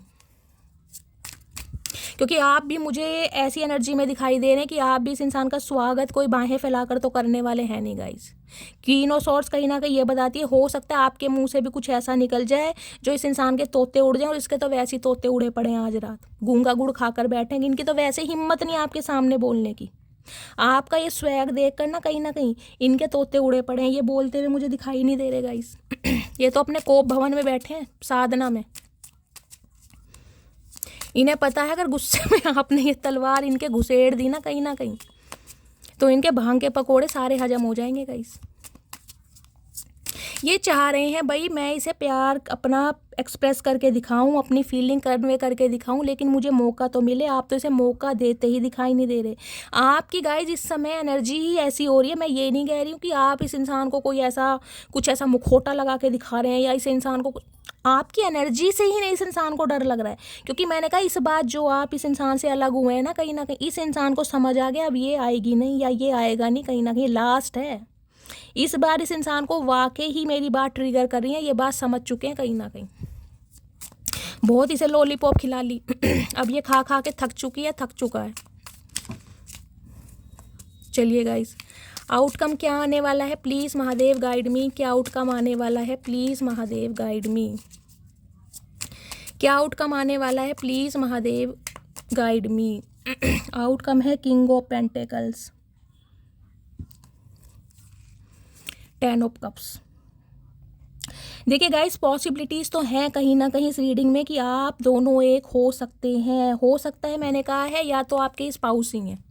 क्योंकि आप भी मुझे ऐसी एनर्जी में दिखाई दे रहे हैं कि आप भी इस इंसान का स्वागत कोई बाहें फैलाकर तो करने वाले हैं नहीं गाइस। क्वीन ऑफ सॉर्ड्स कहीं ना कहीं ये बताती है, हो सकता है आपके मुंह से भी कुछ ऐसा निकल जाए जो इस इंसान के तोते उड़ जाएं, और इसके तो वैसे ही तोते उड़े पड़े हैं आज रात, गूंगा गुड़ खाकर बैठेंगे। इनकी तो वैसे हिम्मत नहीं आपके सामने बोलने की। आपका ये स्वैग देख कर ना कहीं इनके तोते उड़े पड़े हैं। ये बोलते हुए मुझे दिखाई नहीं दे रहे गाइस। ये तो अपने कोप भवन में बैठे हैं, साधना में। इन्हें पता है अगर गुस्से में आपने ये तलवार इनके घुसेड़ दी ना कहीं तो इनके भांग के पकोड़े सारे हजम हो जाएंगे गाइस। ये चाह रहे हैं भाई मैं इसे प्यार अपना एक्सप्रेस करके दिखाऊं, अपनी फीलिंग कन्वे करके दिखाऊं, लेकिन मुझे मौका तो मिले। आप तो इसे मौका देते ही दिखाई नहीं दे रहे। आपकी गाइस इस समय एनर्जी ही ऐसी हो रही है। मैं ये नहीं कह रही हूँ कि आप इस इंसान को कोई ऐसा कुछ ऐसा मुखौटा लगा के दिखा रहे हैं, या इस इंसान को आपकी एनर्जी से ही नहीं इस इंसान को डर लग रहा है। क्योंकि मैंने कहा इस बात जो आप इस इंसान से अलग हुए हैं ना कहीं इस इंसान को समझ आ गया अब ये आएगी नहीं या ये आएगा नहीं, कहीं ना कहीं लास्ट है। इस बार इस इंसान को वाकई ही मेरी बात ट्रिगर कर रही है, ये बात समझ चुके हैं कहीं ना कहीं। बहुत इसे लॉलीपॉप खिला ली अब ये खा खा के थक चुकी है, थक चुका है। चलिए गाइस, आउटकम क्या आने वाला है प्लीज़ महादेव गाइड मी। क्या आउटकम आने वाला है प्लीज़ महादेव गाइड मी। क्या आउटकम आने वाला है please Mahadev guide me. Outcome है king of pentacles, 10 of cups. देखिए गाइस, पॉसिबिलिटीज़ तो हैं कहीं ना कहीं इस रीडिंग में कि आप दोनों एक हो सकते हैं। हो सकता है मैंने कहा है, या तो आपके स्पाउस ही हैं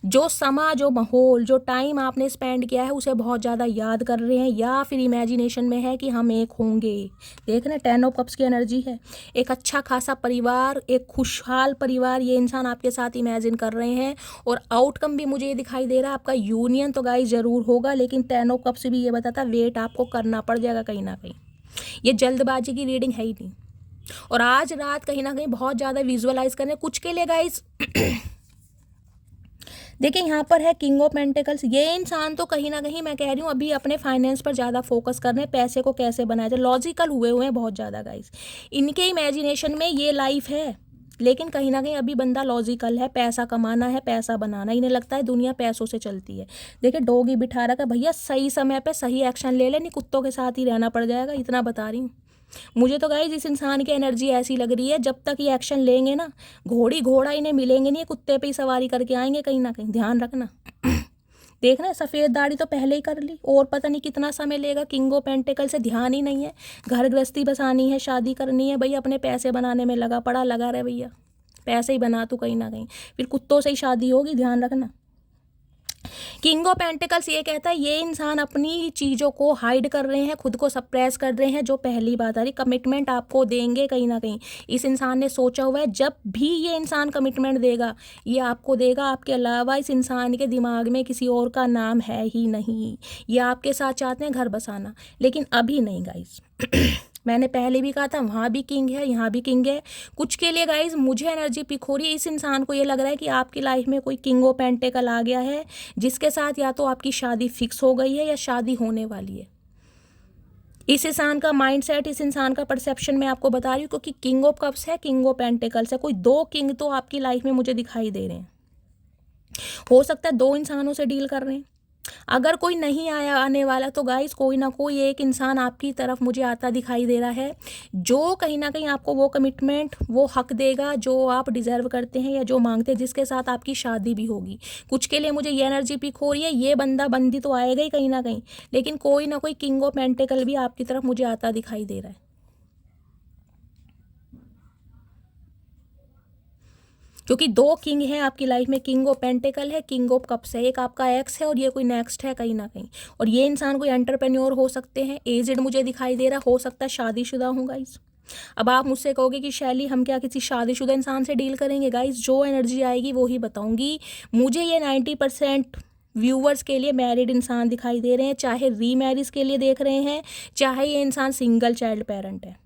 जो समा, जो माहौल, जो टाइम आपने स्पेंड किया है उसे बहुत ज़्यादा याद कर रहे हैं, या फिर इमेजिनेशन में है कि हम एक होंगे। देख रहे हैं 10 ऑफ कप्स की एनर्जी है। एक अच्छा खासा परिवार, एक खुशहाल परिवार ये इंसान आपके साथ इमेजिन कर रहे हैं। और आउटकम भी मुझे ये दिखाई दे रहा है, आपका यूनियन तो गाइस ज़रूर होगा, लेकिन 10 ऑफ कप्स भी ये बताता वेट आपको करना पड़ जाएगा कहीं ना कहीं। ये जल्दबाजी की रीडिंग है ही नहीं। और आज रात कहीं ना कहीं बहुत ज़्यादा विजुअलाइज करें कुछ के लिए गाइस। देखिए यहाँ पर है किंग ऑफ पेंटिकल्स। ये इंसान तो कहीं ना कहीं मैं कह रही हूँ अभी अपने फाइनेंस पर ज़्यादा फोकस कर रहे हैं, पैसे को कैसे बनाया जाए, लॉजिकल हुए हैं बहुत ज़्यादा गाइस। इनके इमेजिनेशन में ये लाइफ है, लेकिन कहीं ना कहीं अभी बंदा लॉजिकल है, पैसा कमाना है, पैसा बनाना। इन्हें लगता है दुनिया पैसों से चलती है। देखिए डॉगी बिठा रखा, भैया सही समय पे सही एक्शन ले ले, नहीं कुत्तों के साथ ही रहना पड़ जाएगा, इतना बता रही हूँ। मुझे तो गाइस इस इंसान की एनर्जी ऐसी लग रही है, जब तक ये एक्शन लेंगे ना, घोड़ी घोड़ा इन्हें मिलेंगे नहीं, कुत्ते पे ही सवारी करके आएंगे कहीं ना कहीं, ध्यान रखना। देखना सफ़ेद दाढ़ी तो पहले ही कर ली, और पता नहीं कितना समय लेगा। किंग ऑफ पेंटिकल से ध्यान ही नहीं है, घर गृहस्थी बसानी है, शादी करनी है, भैया अपने पैसे बनाने में लगा रहे भैया, पैसे ही बना तू कहीं ना कहीं, फिर कुत्तों से ही शादी होगी, ध्यान रखना। किंग ऑफ पेंटिकल्स ये कहता है ये इंसान अपनी चीज़ों को हाइड कर रहे हैं, खुद को सप्रेस कर रहे हैं। जो पहली बात आ रही, कमिटमेंट आपको देंगे कहीं ना कहीं। इस इंसान ने सोचा हुआ है जब भी ये इंसान कमिटमेंट देगा ये आपको देगा, आपके अलावा इस इंसान के दिमाग में किसी और का नाम है ही नहीं। ये आपके साथ चाहते हैं घर बसाना, लेकिन अभी नहीं गाइस। मैंने पहले भी कहा था वहाँ भी किंग है, यहाँ भी किंग है। कुछ के लिए गाइज मुझे एनर्जी पिक हो रही है, इस इंसान को ये लग रहा है कि आपकी लाइफ में कोई किंग ऑफ पेंटिकल आ गया है, जिसके साथ या तो आपकी शादी फिक्स हो गई है या शादी होने वाली है। इस इंसान का माइंडसेट, इस इंसान का परसेप्शन मैं आपको बता रही हूँ, क्योंकि किंग ऑफ कप्स है, किंग ऑफ पेंटिकल्स है। कोई 2 किंग तो आपकी लाइफ में मुझे दिखाई दे रहे हैं। हो सकता है 2 इंसानों से डील कर रहे हैं। अगर कोई नहीं आया आने वाला तो गाइस कोई ना कोई एक इंसान आपकी तरफ मुझे आता दिखाई दे रहा है, जो कहीं ना कहीं आपको वो कमिटमेंट, वो हक देगा जो आप डिजर्व करते हैं या जो मांगते हैं, जिसके साथ आपकी शादी भी होगी। कुछ के लिए मुझे ये एनर्जी पिक हो रही है, ये बंदा बंदी तो आएगा ही कहीं ना कहीं, लेकिन कोई ना कोई किंग ऑफ पेंटिकल भी आपकी तरफ मुझे आता दिखाई दे रहा है। क्योंकि 2 किंग हैं आपकी लाइफ में, किंग ऑफ पेंटिकल है, किंग ऑफ कप्स है। एक आपका एक्स है और ये कोई नेक्स्ट है कहीं ना कहीं। और ये इंसान कोई एंटरप्रेन्योर हो सकते हैं, एजेड मुझे दिखाई दे रहा, हो सकता है शादीशुदा हूँ गाइस। अब आप मुझसे कहोगे कि शैली हम क्या किसी शादीशुदा इंसान से डील करेंगे? गाइस जो एनर्जी आएगी वो ही बताऊँगी। मुझे ये 90% व्यूवर्स के लिए मैरिड इंसान दिखाई दे रहे हैं, चाहे रीमैरिज के लिए देख रहे हैं, चाहे ये इंसान सिंगल चाइल्ड पेरेंट है।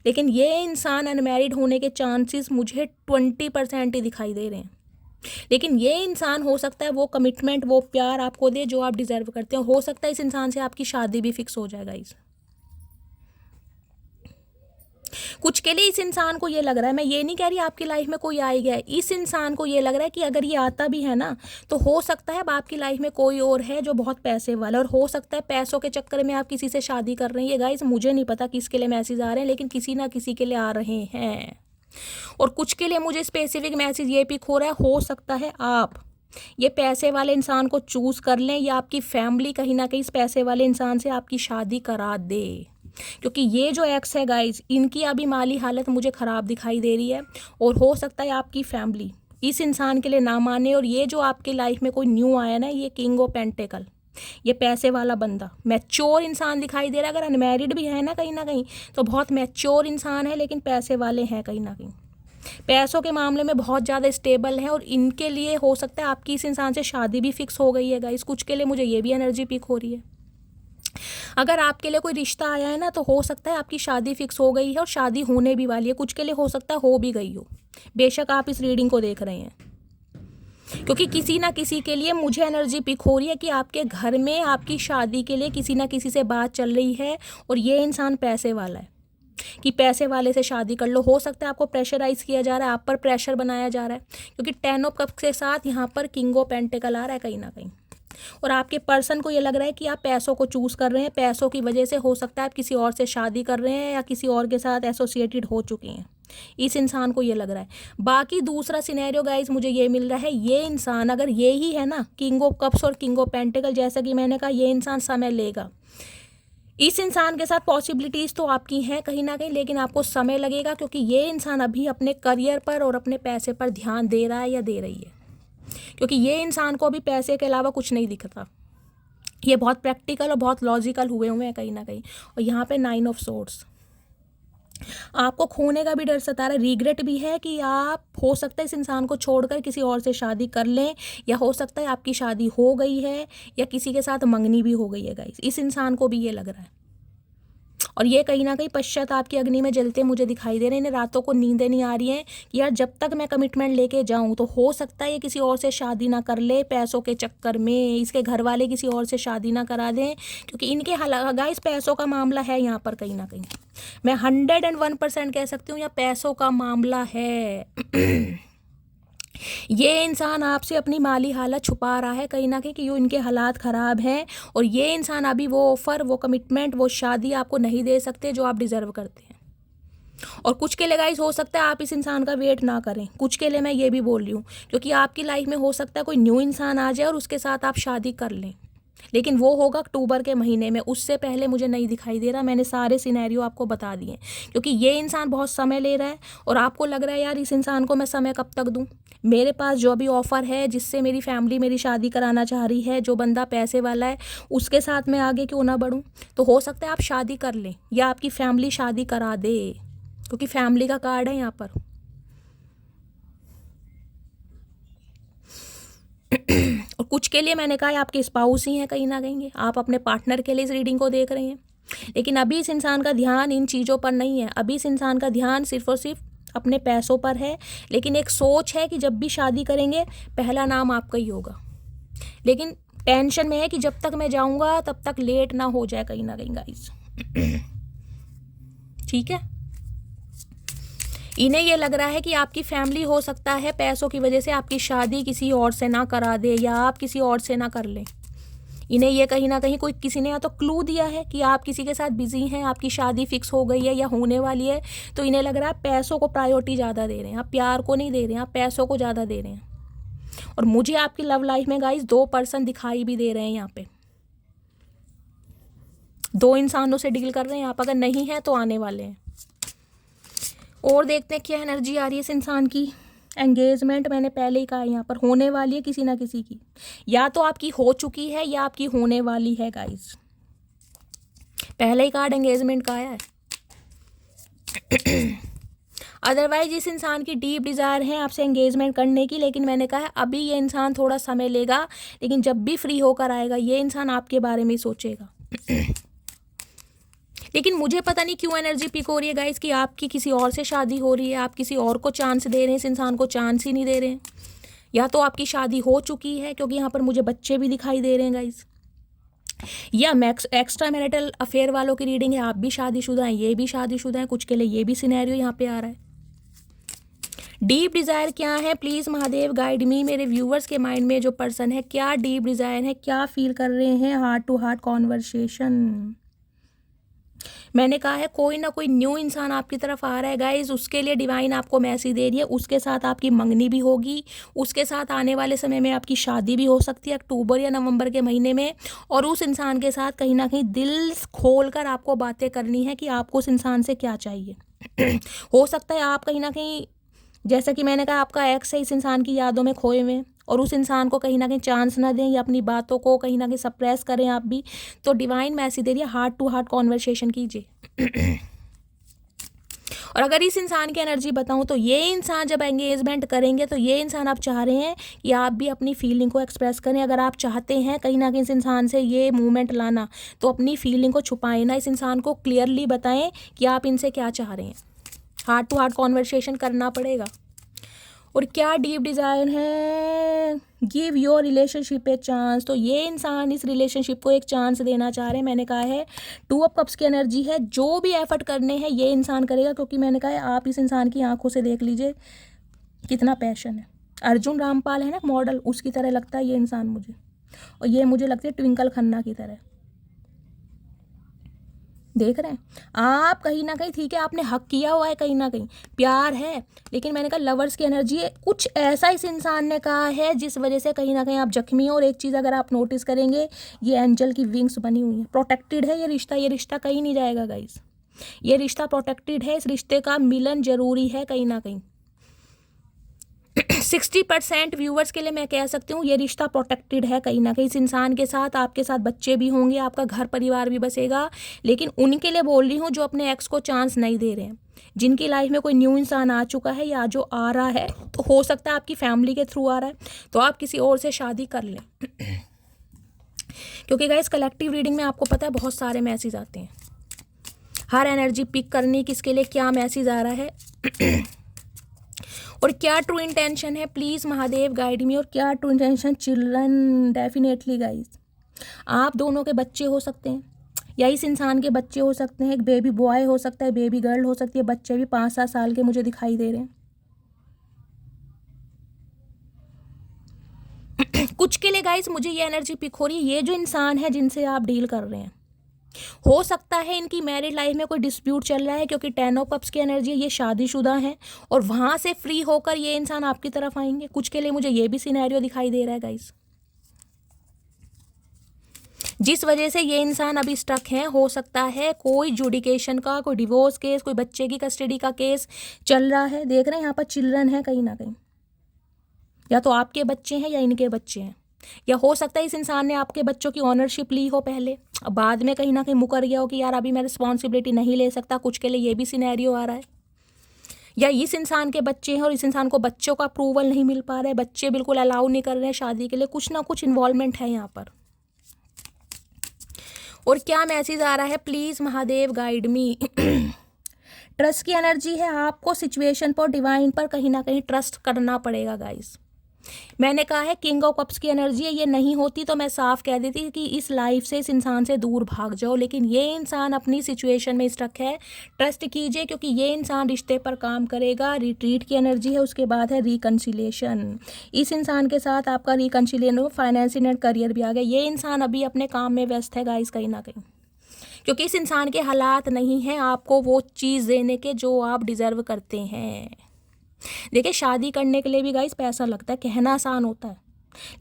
लेकिन ये इंसान अनमैरिड होने के चांसेस मुझे 20% ही दिखाई दे रहे हैं। लेकिन ये इंसान हो सकता है वो कमिटमेंट, वो प्यार आपको दे जो आप डिजर्व करते हो सकता है इस इंसान से आपकी शादी भी फिक्स हो जाएगा। इस कुछ के लिए इस इंसान को ये लग रहा है, मैं ये नहीं कह रही आपकी लाइफ में कोई आ ही गया है, इस इंसान को ये लग रहा है कि अगर ये आता भी है ना तो हो सकता है अब आपकी लाइफ में कोई और है जो बहुत पैसे वाला, और हो सकता है पैसों के चक्कर में आप किसी से शादी कर रही है। गाइस मुझे नहीं पता किसके लिए मैसेज आ रहे हैं, लेकिन किसी ना किसी के लिए आ रहे हैं। और कुछ के लिए मुझे स्पेसिफिक मैसेज ये पिक हो रहा है, हो सकता है आप ये पैसे वाले इंसान को चूज कर लें या आपकी फैमिली कहीं ना कहीं इस पैसे वाले इंसान से आपकी शादी करा दे, क्योंकि ये जो एक्स है गाइज इनकी अभी माली हालत मुझे ख़राब दिखाई दे रही है। और हो सकता है आपकी फैमिली इस इंसान के लिए ना माने, और ये जो आपकी लाइफ में कोई न्यू आया ना, ये किंग ऑफ पेंटिकल, ये पैसे वाला बंदा मैच्योर इंसान दिखाई दे रहा है। अगर अनमैरिड भी है ना कहीं तो बहुत मैच्योर इंसान है, लेकिन पैसे वाले हैं कहीं ना कहीं, पैसों के मामले में बहुत ज़्यादा स्टेबल है। और इनके लिए हो सकता है आपकी इस इंसान से शादी भी फिक्स हो गई है गाइस। कुछ के लिए मुझे ये भी एनर्जी पिक हो रही है। अगर आपके लिए कोई रिश्ता आया है ना तो हो सकता है आपकी शादी फिक्स हो गई है और शादी होने भी वाली है। कुछ के लिए हो सकता है हो भी गई हो, बेशक आप इस रीडिंग को देख रहे हैं, क्योंकि किसी ना किसी के लिए मुझे एनर्जी पिक हो रही है कि आपके घर में आपकी शादी के लिए किसी ना किसी से बात चल रही है। और ये इंसान पैसे वाला है कि पैसे वाले से शादी कर लो। हो सकता है आपको प्रेशराइज किया जा रहा है, आप पर प्रेशर बनाया जा रहा है, क्योंकि 10 ऑफ कप्स के साथ यहाँ पर किंग ऑफ पेंटिकल आ रहा है कहीं ना कहीं। और आपके पर्सन को ये लग रहा है कि आप पैसों को चूज़ कर रहे हैं, पैसों की वजह से हो सकता है आप किसी और से शादी कर रहे हैं या किसी और के साथ एसोसिएटेड हो चुके हैं, इस इंसान को ये लग रहा है। बाकी दूसरा सिनेरियो गाइज मुझे ये मिल रहा है, ये इंसान अगर ये ही है ना किंग ऑफ कप्स और किंग ऑफ पेंटिकल, जैसा कि मैंने कहा ये इंसान समय लेगा। इस इंसान के साथ पॉसिबिलिटीज़ तो आपकी हैं कहीं ना कहीं, लेकिन आपको समय लगेगा, क्योंकि ये इंसान अभी अपने करियर पर और अपने पैसे पर ध्यान दे रहा है या दे रही है, क्योंकि ये इंसान को अभी पैसे के अलावा कुछ नहीं दिखता। ये बहुत प्रैक्टिकल और बहुत लॉजिकल हुए हैं कहीं ना कहीं। और यहाँ पे 9 ऑफ सोर्ड्स, आपको खोने का भी डर सता रहा है, रिग्रेट भी है कि आप हो सकता है इस इंसान को छोड़कर किसी और से शादी कर लें, या हो सकता है आपकी शादी हो गई है या किसी के साथ मंगनी भी हो गई है गाइस। इस इंसान को भी ये लग रहा है, और ये कहीं ना कहीं पश्चाताप की अग्नि में जलते मुझे दिखाई दे रहे हैं। इन्हें रातों को नींदें नहीं आ रही हैं कि यार जब तक मैं कमिटमेंट लेके जाऊं तो हो सकता है ये किसी और से शादी ना कर ले, पैसों के चक्कर में इसके घर वाले किसी और से शादी ना करा दें, क्योंकि इनके गाइस पैसों का मामला है यहाँ पर कहीं ना कहीं। मैं 101% कह सकती हूँ यह पैसों का मामला है। ये इंसान आपसे अपनी माली हालत छुपा रहा है कहीं ना कहीं कि इनके हालात ख़राब हैं, और ये इंसान अभी वो ऑफ़र, वो कमिटमेंट, वो शादी आपको नहीं दे सकते जो आप डिज़र्व करते हैं। और कुछ के लिए गाइस हो सकता है आप इस इंसान का वेट ना करें, कुछ के लिए मैं ये भी बोल रही हूँ, क्योंकि आपकी लाइफ में हो सकता है कोई न्यू इंसान आ जाए और उसके साथ आप शादी कर लें, लेकिन वो होगा अक्टूबर के महीने में, उससे पहले मुझे नहीं दिखाई दे रहा। मैंने सारे सिनेरियो आपको बता दिए, क्योंकि ये इंसान बहुत समय ले रहा है और आपको लग रहा है यार इस इंसान को मैं समय कब तक दूं, मेरे पास जो भी ऑफ़र है जिससे मेरी फैमिली मेरी शादी कराना चाह रही है, जो बंदा पैसे वाला है उसके साथ मैं आगे क्यों ना बढ़ूँ। तो हो सकता है आप शादी कर लें या आपकी फैमिली शादी करा दे, क्योंकि फैमिली का कार्ड है यहाँ पर। और कुछ के लिए मैंने कहा आपके स्पाउस ही हैं कहीं ना कहीं, आप अपने पार्टनर के लिए इस रीडिंग को देख रहे हैं, लेकिन अभी इस इंसान का ध्यान इन चीज़ों पर नहीं है। अभी इस इंसान का ध्यान सिर्फ और सिर्फ अपने पैसों पर है, लेकिन एक सोच है कि जब भी शादी करेंगे पहला नाम आपका ही होगा, लेकिन टेंशन में है कि जब तक मैं जाऊंगा तब तक लेट ना हो जाए कहीं ना कहीं गाइस। ठीक है, इन्हें ये लग रहा है कि आपकी फैमिली हो सकता है पैसों की वजह से आपकी शादी किसी और से ना करा दे या आप किसी और से ना कर लें। इन्हें ये कहीं ना कहीं कोई किसी ने या तो क्लू दिया है कि आप किसी के साथ बिजी हैं, आपकी शादी फिक्स हो गई है या होने वाली है, तो इन्हें लग रहा है पैसों को प्रायोरिटी ज़्यादा दे रहे हैं, आप प्यार को नहीं दे रहे हैं, आप पैसों को ज़्यादा दे रहे हैं। और मुझे आपकी लव लाइफ में गाइस 2 पर्सन दिखाई भी दे रहे हैं, यहाँ पे 2 इंसानों से डील कर रहे हैं आप, अगर नहीं है तो आने वाले हैं। और देखते हैं क्या एनर्जी आ रही है इस इंसान की। एंगेजमेंट मैंने पहले ही कहा यहाँ पर होने वाली है किसी ना किसी की, या तो आपकी हो चुकी है या आपकी होने वाली है गाइस। पहले ही कार्ड एंगेजमेंट का आया है। अदरवाइज इस इंसान की डीप डिज़ायर है आपसे एंगेजमेंट करने की, लेकिन मैंने कहा अभी ये इंसान थोड़ा समय लेगा, लेकिन जब भी फ्री होकर आएगा ये इंसान आपके बारे में ही सोचेगा। लेकिन मुझे पता नहीं क्यों एनर्जी पिक हो रही है गाइस कि आपकी किसी और से शादी हो रही है, आप किसी और को चांस दे रहे हैं, इस इंसान को चांस ही नहीं दे रहे हैं, या तो आपकी शादी हो चुकी है क्योंकि यहाँ पर मुझे बच्चे भी दिखाई दे रहे हैं गाइस, या मैक्स एक्स्ट्रा मैरिटल अफेयर वालों की रीडिंग है, आप भी शादीशुदा हैं, ये भी शादीशुदा हैं, कुछ के लिए ये भी सिनेरियो यहाँ पे आ रहा है। डीप डिज़ायर क्या है, प्लीज़ महादेव गाइड मी। मेरे व्यूवर्स के माइंड में जो पर्सन है क्या डीप डिज़ायर है, क्या फील कर रहे हैं, हार्ट टू हार्ट कॉन्वर्सेशन। मैंने कहा है कोई ना कोई न्यू इंसान आपकी तरफ आ रहा है गाइज, उसके लिए डिवाइन आपको मैसेज दे रही है, उसके साथ आपकी मंगनी भी होगी, उसके साथ आने वाले समय में आपकी शादी भी हो सकती है अक्टूबर या नवंबर के महीने में, और उस इंसान के साथ कहीं ना कहीं दिल खोल कर आपको बातें करनी है कि आपको उस इंसान से क्या चाहिए। हो सकता है आप कहीं ना कहीं, जैसा कि मैंने कहा, आपका एक्स है, इस इंसान की यादों में खोए हुए और उस इंसान को कहीं ना कहीं चांस ना दें या अपनी बातों को कहीं ना कहीं सप्रेस करें आप भी, तो डिवाइन मैसेज दे रही है हार्ट टू हार्ट कॉन्वर्सेशन कीजिए। और अगर इस इंसान की एनर्जी बताऊं तो ये इंसान जब एंगेजमेंट करेंगे तो ये इंसान आप चाह रहे हैं कि आप भी अपनी फीलिंग को एक्सप्रेस करें। अगर आप चाहते हैं कहीं ना कहीं इस इंसान से ये मूवमेंट लाना, तो अपनी फीलिंग को छुपाएं ना, इस इंसान को क्लियरली बताएं कि आप इनसे क्या चाह रहे हैं। हार्ट टू हार्ट कॉन्वर्सेशन करना पड़ेगा। और क्या डीप डिज़ायर है, give your relationship a chance. तो ये इंसान इस रिलेशनशिप को एक चांस देना चाह रहे हैं। मैंने कहा है 2 ऑफ कप्स की एनर्जी है, जो भी एफर्ट करने हैं ये इंसान करेगा, क्योंकि मैंने कहा है आप इस इंसान की आंखों से देख लीजिए कितना पैशन है। अर्जुन रामपाल है ना मॉडल, उसकी तरह लगता है ये इंसान मुझे, और ये मुझे लगती है ट्विंकल खन्ना की तरह। देख रहे हैं आप कहीं ना कहीं, ठीक है आपने हक किया हुआ है, कहीं ना कहीं प्यार है, लेकिन मैंने कहा लवर्स की एनर्जी है, कुछ ऐसा इस इंसान ने कहा है जिस वजह से कहीं ना कहीं आप जख्मी हो। और एक चीज़ अगर आप नोटिस करेंगे, ये एंजल की विंग्स बनी हुई हैं, प्रोटेक्टेड है ये रिश्ता कहीं नहीं जाएगा गाइस, ये रिश्ता प्रोटेक्टेड है, इस रिश्ते का मिलन जरूरी है कहीं ना कहीं। 60% व्यूवर्स के लिए मैं कह सकती हूँ ये रिश्ता प्रोटेक्टेड है कहीं ना कहीं। इस इंसान के साथ आपके साथ बच्चे भी होंगे, आपका घर परिवार भी बसेगा, लेकिन उनके लिए बोल रही हूँ जो अपने एक्स को चांस नहीं दे रहे हैं, जिनकी लाइफ में कोई न्यू इंसान आ चुका है या जो आ रहा है, तो हो सकता है आपकी फैमिली के थ्रू आ रहा है, तो आप किसी और से शादी कर लें। क्योंकि गाइस कलेक्टिव रीडिंग में आपको पता है बहुत सारे मैसेज आते हैं, हर एनर्जी पिक करनी किसके लिए क्या मैसेज आ रहा है और क्या ट्रू इंटेंशन है, प्लीज़ महादेव गाइड मी। और क्या true intention, children, definitely guys आप दोनों के बच्चे हो सकते हैं, या इस इंसान के बच्चे हो सकते हैं, एक बेबी बॉय हो सकता है, बेबी गर्ल हो सकती है, बच्चे भी 5-7 साल के मुझे दिखाई दे रहे हैं। कुछ के लिए गाइस मुझे ये एनर्जी पिक हो रही है, ये जो इंसान है जिनसे आप डील कर रहे हैं, हो सकता है इनकी मैरिड लाइफ में कोई डिस्प्यूट चल रहा है, क्योंकि 10 ऑफ कप्स की एनर्जी है, ये शादीशुदा हैं और वहां से फ्री होकर ये इंसान आपकी तरफ आएंगे। कुछ के लिए मुझे ये भी सिनेरियो दिखाई दे रहा है गाइस, जिस वजह से ये इंसान अभी स्टक है। हो सकता है कोई जुडिकेशन का, कोई डिवोर्स केस, कोई बच्चे की कस्टडी का केस चल रहा है। देख रहे हैं यहाँ पर चिल्ड्रन है कहीं ना कहीं, या तो आपके बच्चे हैं या इनके बच्चे हैं, या हो सकता है इस इंसान ने आपके बच्चों की ऑनरशिप ली हो पहले, अब बाद में कहीं ना कहीं मुकर गया हो कि यार अभी मैं रिस्पॉन्सिबिलिटी नहीं ले सकता। कुछ के लिए ये भी सिनेरियो आ रहा है, या इस इंसान के बच्चे हैं और इस इंसान को बच्चों का अप्रूवल नहीं मिल पा रहा है, बच्चे बिल्कुल अलाउ नहीं कर रहे हैं शादी के लिए, कुछ ना कुछ इन्वॉल्वमेंट है यहाँ पर। और क्या मैसेज आ रहा है, please Mahadev guide me. Trust की एनर्जी है, आपको सिचुएशन पर, डिवाइन पर कहीं ना कहीं ट्रस्ट करना पड़ेगा गाइस। मैंने कहा है किंग ऑफ कप्स की एनर्जी है, ये नहीं होती तो मैं साफ कह देती कि इस लाइफ से, इस इंसान से दूर भाग जाओ, लेकिन ये इंसान अपनी सिचुएशन में स्टक है। ट्रस्ट कीजिए क्योंकि ये इंसान रिश्ते पर काम करेगा। रिट्रीट की एनर्जी है, उसके बाद है रिकन्सिलेशन। इस इंसान के साथ आपका रिकन्सिलेशन हो, फाइनेंशियल एंड करियर भी आ गया। ये इंसान अभी अपने काम में व्यस्त है गाइस कहीं ना कहीं, क्योंकि इस इंसान के हालात नहीं हैं आपको वो चीज़ देने के जो आप डिज़र्व करते हैं। देखिए शादी करने के लिए भी गाइस पैसा लगता है, कहना आसान होता है,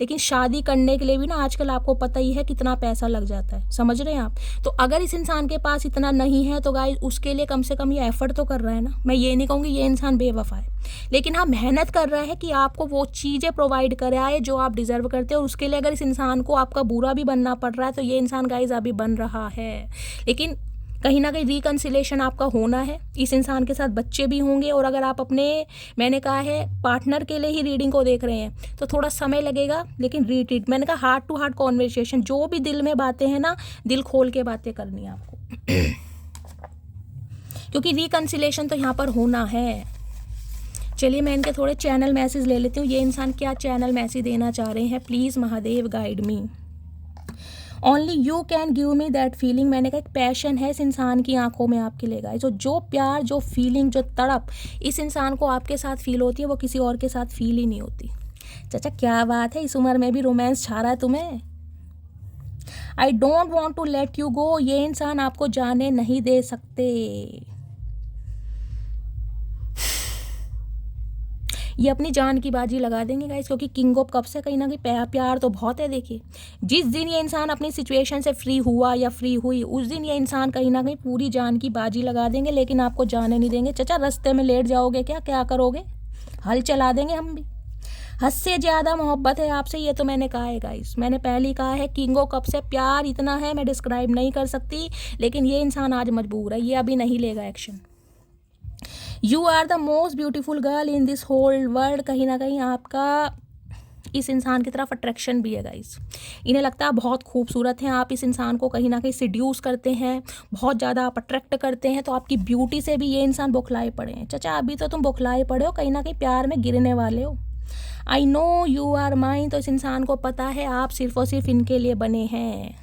लेकिन शादी करने के लिए भी ना आजकल आपको पता ही है कितना पैसा लग जाता है, समझ रहे हैं आप। तो अगर इस इंसान के पास इतना नहीं है तो गाइस उसके लिए कम से कम ये एफर्ट तो कर रहा है ना। मैं ये नहीं कहूँगी ये इंसान बेवफा है, लेकिन हाँ मेहनत कर रहा है कि आपको वो चीज़ें प्रोवाइड कराए जो आप डिज़र्व करते हो। और उसके लिए अगर इस इंसान को आपका बुरा भी बनना पड़ रहा है तो ये इंसान गाइस अभी बन रहा है, लेकिन कहीं ना कहीं रिकन्सिलेशन आपका होना है। इस इंसान के साथ बच्चे भी होंगे, और अगर आप अपने, मैंने कहा है पार्टनर के लिए ही रीडिंग को देख रहे हैं तो थोड़ा समय लगेगा, लेकिन रिट्रीट, मैंने कहा हार्ट टू हार्ट कॉन्वर्सेशन, जो भी दिल में बातें हैं ना, दिल खोल के बातें करनी है आपको। क्योंकि रिकन्सिलेशन तो यहाँ पर होना है। चलिए मैं इनके थोड़े चैनल मैसेज ले लेती हूँ, ये इंसान क्या चैनल मैसेज देना चाह रहे हैं। Please Mahadev guide me, only you can give me that feeling. मैंने कहा एक पैशन है इस इंसान की आंखों में आपके लिए गाइस, जो प्यार, जो फीलिंग, जो तड़प इस इंसान को आपके साथ फील होती है वो किसी और के साथ फील ही नहीं होती। चाचा क्या बात है, इस उम्र में भी रोमांस छा रहा है तुम्हें। I don't want to let you go, ये इंसान आपको जाने नहीं दे सकते। ये अपनी जान की बाजी लगा देंगे गाइस, क्योंकि किंग ऑफ कप से कहीं ना कहीं प्यार तो बहुत है। देखिए जिस दिन ये इंसान अपनी सिचुएशन से फ्री हुआ या फ्री हुई, उस दिन ये इंसान कहीं ना कहीं पूरी जान की बाजी लगा देंगे, लेकिन आपको जाने नहीं देंगे। चाचा रास्ते में लेट जाओगे क्या करोगे, हल चला देंगे हम भी। हद से ज़्यादा मोहब्बत है आपसे, ये तो मैंने कहा है गाइस, मैंने पहले ही कहा है किंग ऑफ कप से प्यार इतना है मैं डिस्क्राइब नहीं कर सकती। लेकिन ये इंसान आज मजबूर है, ये अभी नहीं लेगा action. You are the most beautiful girl in this whole world. कहीं ना कहीं आपका इस इंसान की तरफ अट्रैक्शन भी है गाइस, इन्हें लगता है बहुत खूबसूरत हैं आप। इस इंसान को कहीं ना कहीं सिड्यूस करते हैं, बहुत ज़्यादा आप अट्रैक्ट करते हैं, तो आपकी ब्यूटी से भी ये इंसान बौखलाए पड़े हैं। चाचा अभी तो तुम बौखलाए पड़े हो, कहीं ना कहीं प्यार में गिरने वाले हो। I know you are mine, तो इस इंसान को पता है आप सिर्फ और सिर्फ इनके लिए बने हैं।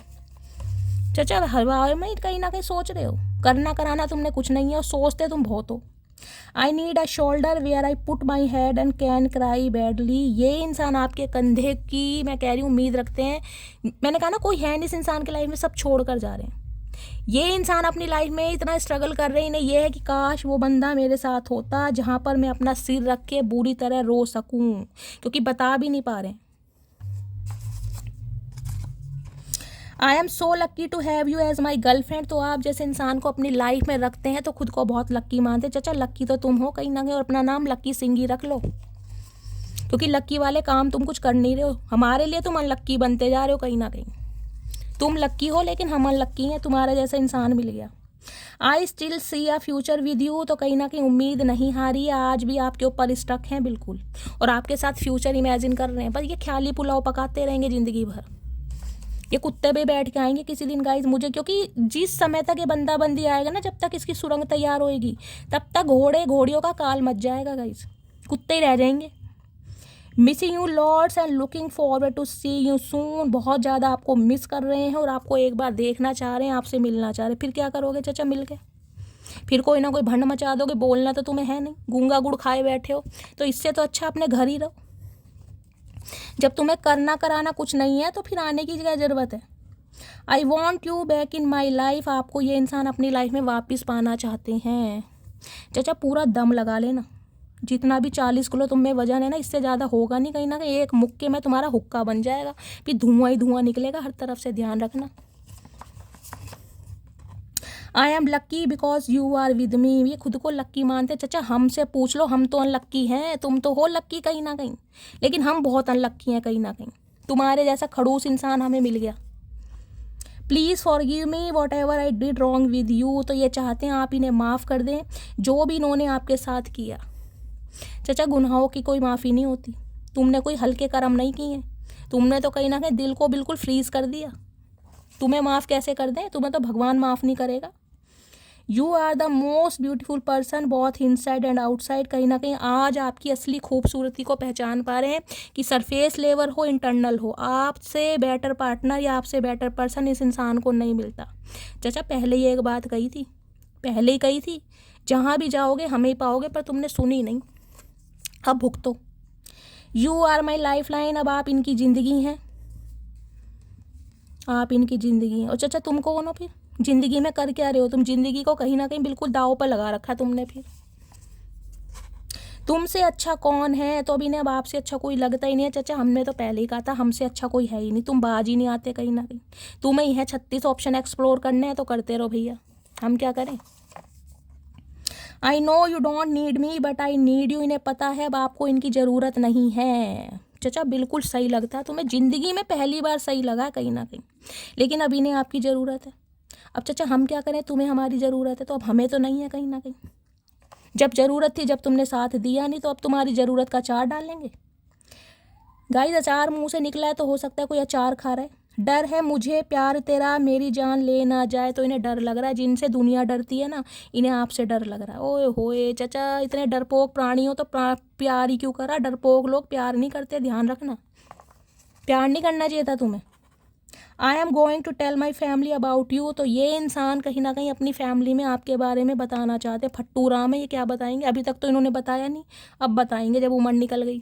चाचा हवा में कहीं ना कहीं सोच रहे हो, करना कराना तुमने कुछ नहीं है और सोचते तुम बहुत हो। I need a shoulder where I put my head and can cry badly. ये इंसान आपके कंधे की मैं कह रही हूँ उम्मीद रखते हैं। मैंने कहा ना कोई है नहीं इस इंसान की लाइफ में, सब छोड़ कर जा रहे हैं। ये इंसान अपनी लाइफ में इतना स्ट्रगल कर रहे हैं, इन्हें ये है कि काश वो बंदा मेरे साथ होता जहाँ पर मैं अपना सिर रख के बुरी तरह रो सकूँ, क्योंकि बता भी नहीं पा रहे। I am so lucky to have you as my girlfriend. तो आप जैसे इंसान को अपनी लाइफ में रखते हैं तो खुद को बहुत लक्की मानते। चाचा लक्की तो तुम हो कहीं ना कहीं, और अपना नाम लक्की सिंह ही रख लो, क्योंकि लक्की वाले काम तुम कुछ कर नहीं रहे हो। हमारे लिए तुम अनलक्की बनते जा रहे हो कहीं ना कहीं। तुम लक्की हो लेकिन हम अनलक्की हैं, तुम्हारा जैसा इंसान मिल गया। I still see a future with you. तो कहीं ना कहीं उम्मीद नहीं हारी है, आज भी आपके ऊपर स्टक हैं बिल्कुल, और आपके साथ फ्यूचर इमेजिन कर रहे हैं। पर ये ख्याली पुलाव पकाते रहेंगे ज़िंदगी भर, ये कुत्ते भी बैठ के आएंगे किसी दिन गाइस मुझे, क्योंकि जिस समय तक ये बंदा बंदी आएगा ना, जब तक इसकी सुरंग तैयार होएगी तब तक घोड़े घोड़ियों का काल मच जाएगा गाइस, कुत्ते ही रह जाएंगे। Missing you lords and looking forward to see you soon. बहुत ज़्यादा आपको मिस कर रहे हैं और आपको एक बार देखना चाह रहे हैं, आपसे मिलना चाह रहे हैं। फिर क्या करोगे चाचा मिल के, फिर कोई ना कोई भंड मचा दोगे। बोलना तो तुम्हें है नहीं, गूंगा गुड़ खाए बैठे हो, तो इससे तो अच्छा अपने घर ही रहो। जब तुम्हें करना कराना कुछ नहीं है तो फिर आने की क्या ज़रूरत है। I want you back in my life. आपको ये इंसान अपनी लाइफ में वापस पाना चाहते हैं। चाचा पूरा दम लगा लेना, जितना भी 40 किलो तुम में वजन है ना, इससे ज़्यादा होगा नहीं। कहीं ना कहीं एक मुक्के में तुम्हारा हुक्का बन जाएगा, फिर धुआं ही धुआं निकलेगा हर तरफ से, ध्यान रखना। I am lucky because you are with me. ये खुद को लक्की मानते। चाचा हमसे पूछ लो, हम तो अनलक्की हैं, तुम तो हो लक्की कहीं ना कहीं, लेकिन हम बहुत अनलक्की हैं कहीं ना कहीं। तुम्हारे जैसा खड़ूस इंसान हमें मिल गया। Please forgive me what ever I did wrong with you. तो ये चाहते हैं आप इन्हें माफ़ कर दें जो भी इन्होंने आपके साथ किया। चाचा गुनाहों की कोई माफ़ी नहीं होती, तुमने कोई हल्के कर्म नहीं किए, तुमने तो कहीं ना कहीं दिल को बिल्कुल फ्रीज कर दिया। तुम्हें माफ़ कैसे कर दें, तुम्हें तो भगवान माफ़ नहीं करेगा। You are the most beautiful person both inside and outside. कहीं ना कहीं आज आपकी असली खूबसूरती को पहचान पा रहे हैं कि सरफेस लेवल हो इंटरनल हो, आपसे बेटर पार्टनर या आपसे बेटर पर्सन इस इंसान को नहीं मिलता। चाचा पहले ही एक बात कही थी, पहले ही कही थी, जहाँ भी जाओगे हमें ही पाओगे, पर तुमने सुनी नहीं। अब भुगतो। You are my lifeline. अब आप इनकी ज़िंदगी हैं, आप इनकी ज़िंदगी हैं। और चाचा तुम कौन हो फिर, ज़िंदगी में कर क्या रहे हो तुम? ज़िंदगी को कहीं ना कहीं बिल्कुल दाव पर लगा रखा तुमने। फिर तुमसे अच्छा कौन है? तो अभी ने अब आपसे अच्छा कोई लगता ही नहीं है। चाचा हमने तो पहले ही कहा था हमसे अच्छा कोई है ही नहीं, तुम बाज ही नहीं आते कहीं ना कहीं। तुम्हें ही है 36 ऑप्शन एक्सप्लोर करने हैं तो करते रहो भैया, हम क्या करें। आई know you don't need me but I need you. इन्हें पता है अब आपको इनकी ज़रूरत नहीं है। चाचा बिल्कुल सही लगता है तुम्हें, ज़िंदगी में पहली बार सही लगा है कहीं ना कहीं, लेकिन अब इन्हें आपकी ज़रूरत है। अब चाचा हम क्या करें, तुम्हें हमारी ज़रूरत है तो अब हमें तो नहीं है कहीं ना कहीं। जब ज़रूरत थी, जब तुमने साथ दिया नहीं, तो अब तुम्हारी ज़रूरत का अचार डाल लेंगे। गाइस अचार मुंह से निकला है तो हो सकता है कोई अचार खा रहा है, डर है मुझे प्यार तेरा, मेरी जान ले ना जाए। तो इन्हें डर लग रहा है, जिनसे दुनिया डरती है ना, इन्हें आपसे डर लग रहा है। ओए होए चाचा, इतने डरपोक प्राणी हो तो प्यार ही क्यों करा? डरपोक लोग प्यार नहीं करते, ध्यान रखना। प्यार नहीं करना चाहिए था तुम्हें। I am going to tell my family about you. तो ये इंसान कहीं ना कहीं अपनी फैमिली में आपके बारे में बताना चाहते। फट्टू राम है, ये क्या बताएंगे? अभी तक तो इन्होंने बताया नहीं, अब बताएंगे जब उम्र निकल गई।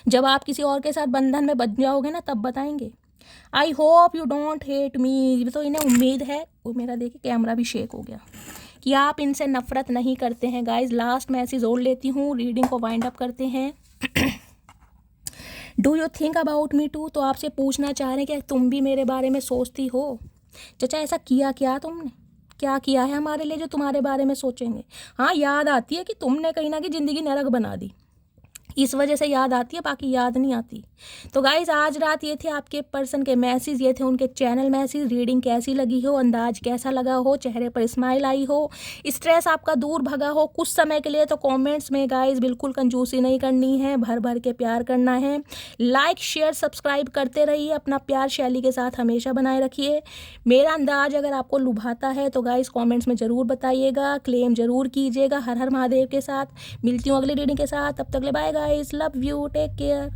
जब आप किसी और के साथ बंधन में बच जाओगे ना, तब बताएंगे। I hope you don't hate me. तो इन्हें उम्मीद है, वो मेरा देखिए कैमरा भी शेक हो गया, कि आप इनसे नफरत नहीं करते हैं। गाइज लास्ट मैसेज और लेती हूँ, रीडिंग को वाइंड अप करते हैं। Do you think about me too. तो आपसे पूछना चाह रहे हैं कि तुम भी मेरे बारे में सोचती हो। चाचा ऐसा किया क्या तुमने, क्या किया है हमारे लिए जो तुम्हारे बारे में सोचेंगे? हाँ, याद आती है कि तुमने कहीं ना कहीं ज़िंदगी नरक बना दी, इस वजह से याद आती है, बाकी याद नहीं आती। तो गाइज आज रात ये थे आपके पर्सन के मैसेज, ये थे उनके चैनल मैसेज। रीडिंग कैसी लगी हो, अंदाज कैसा लगा हो, चेहरे पर स्माइल आई हो, स्ट्रेस आपका दूर भगा हो कुछ समय के लिए, तो कमेंट्स में गाइज बिल्कुल कंजूसी नहीं करनी है, भर भर के प्यार करना है। लाइक शेयर सब्सक्राइब करते रहिए, अपना प्यार शैली के साथ हमेशा बनाए रखिए। मेरा अंदाज अगर आपको लुभाता है तो गाइज कॉमेंट्स में ज़रूर बताइएगा, क्लेम ज़रूर कीजिएगा। हर हर महादेव के साथ मिलती हूँ अगली रीडिंग के साथ। तब तक ले bye guys, love you, take care.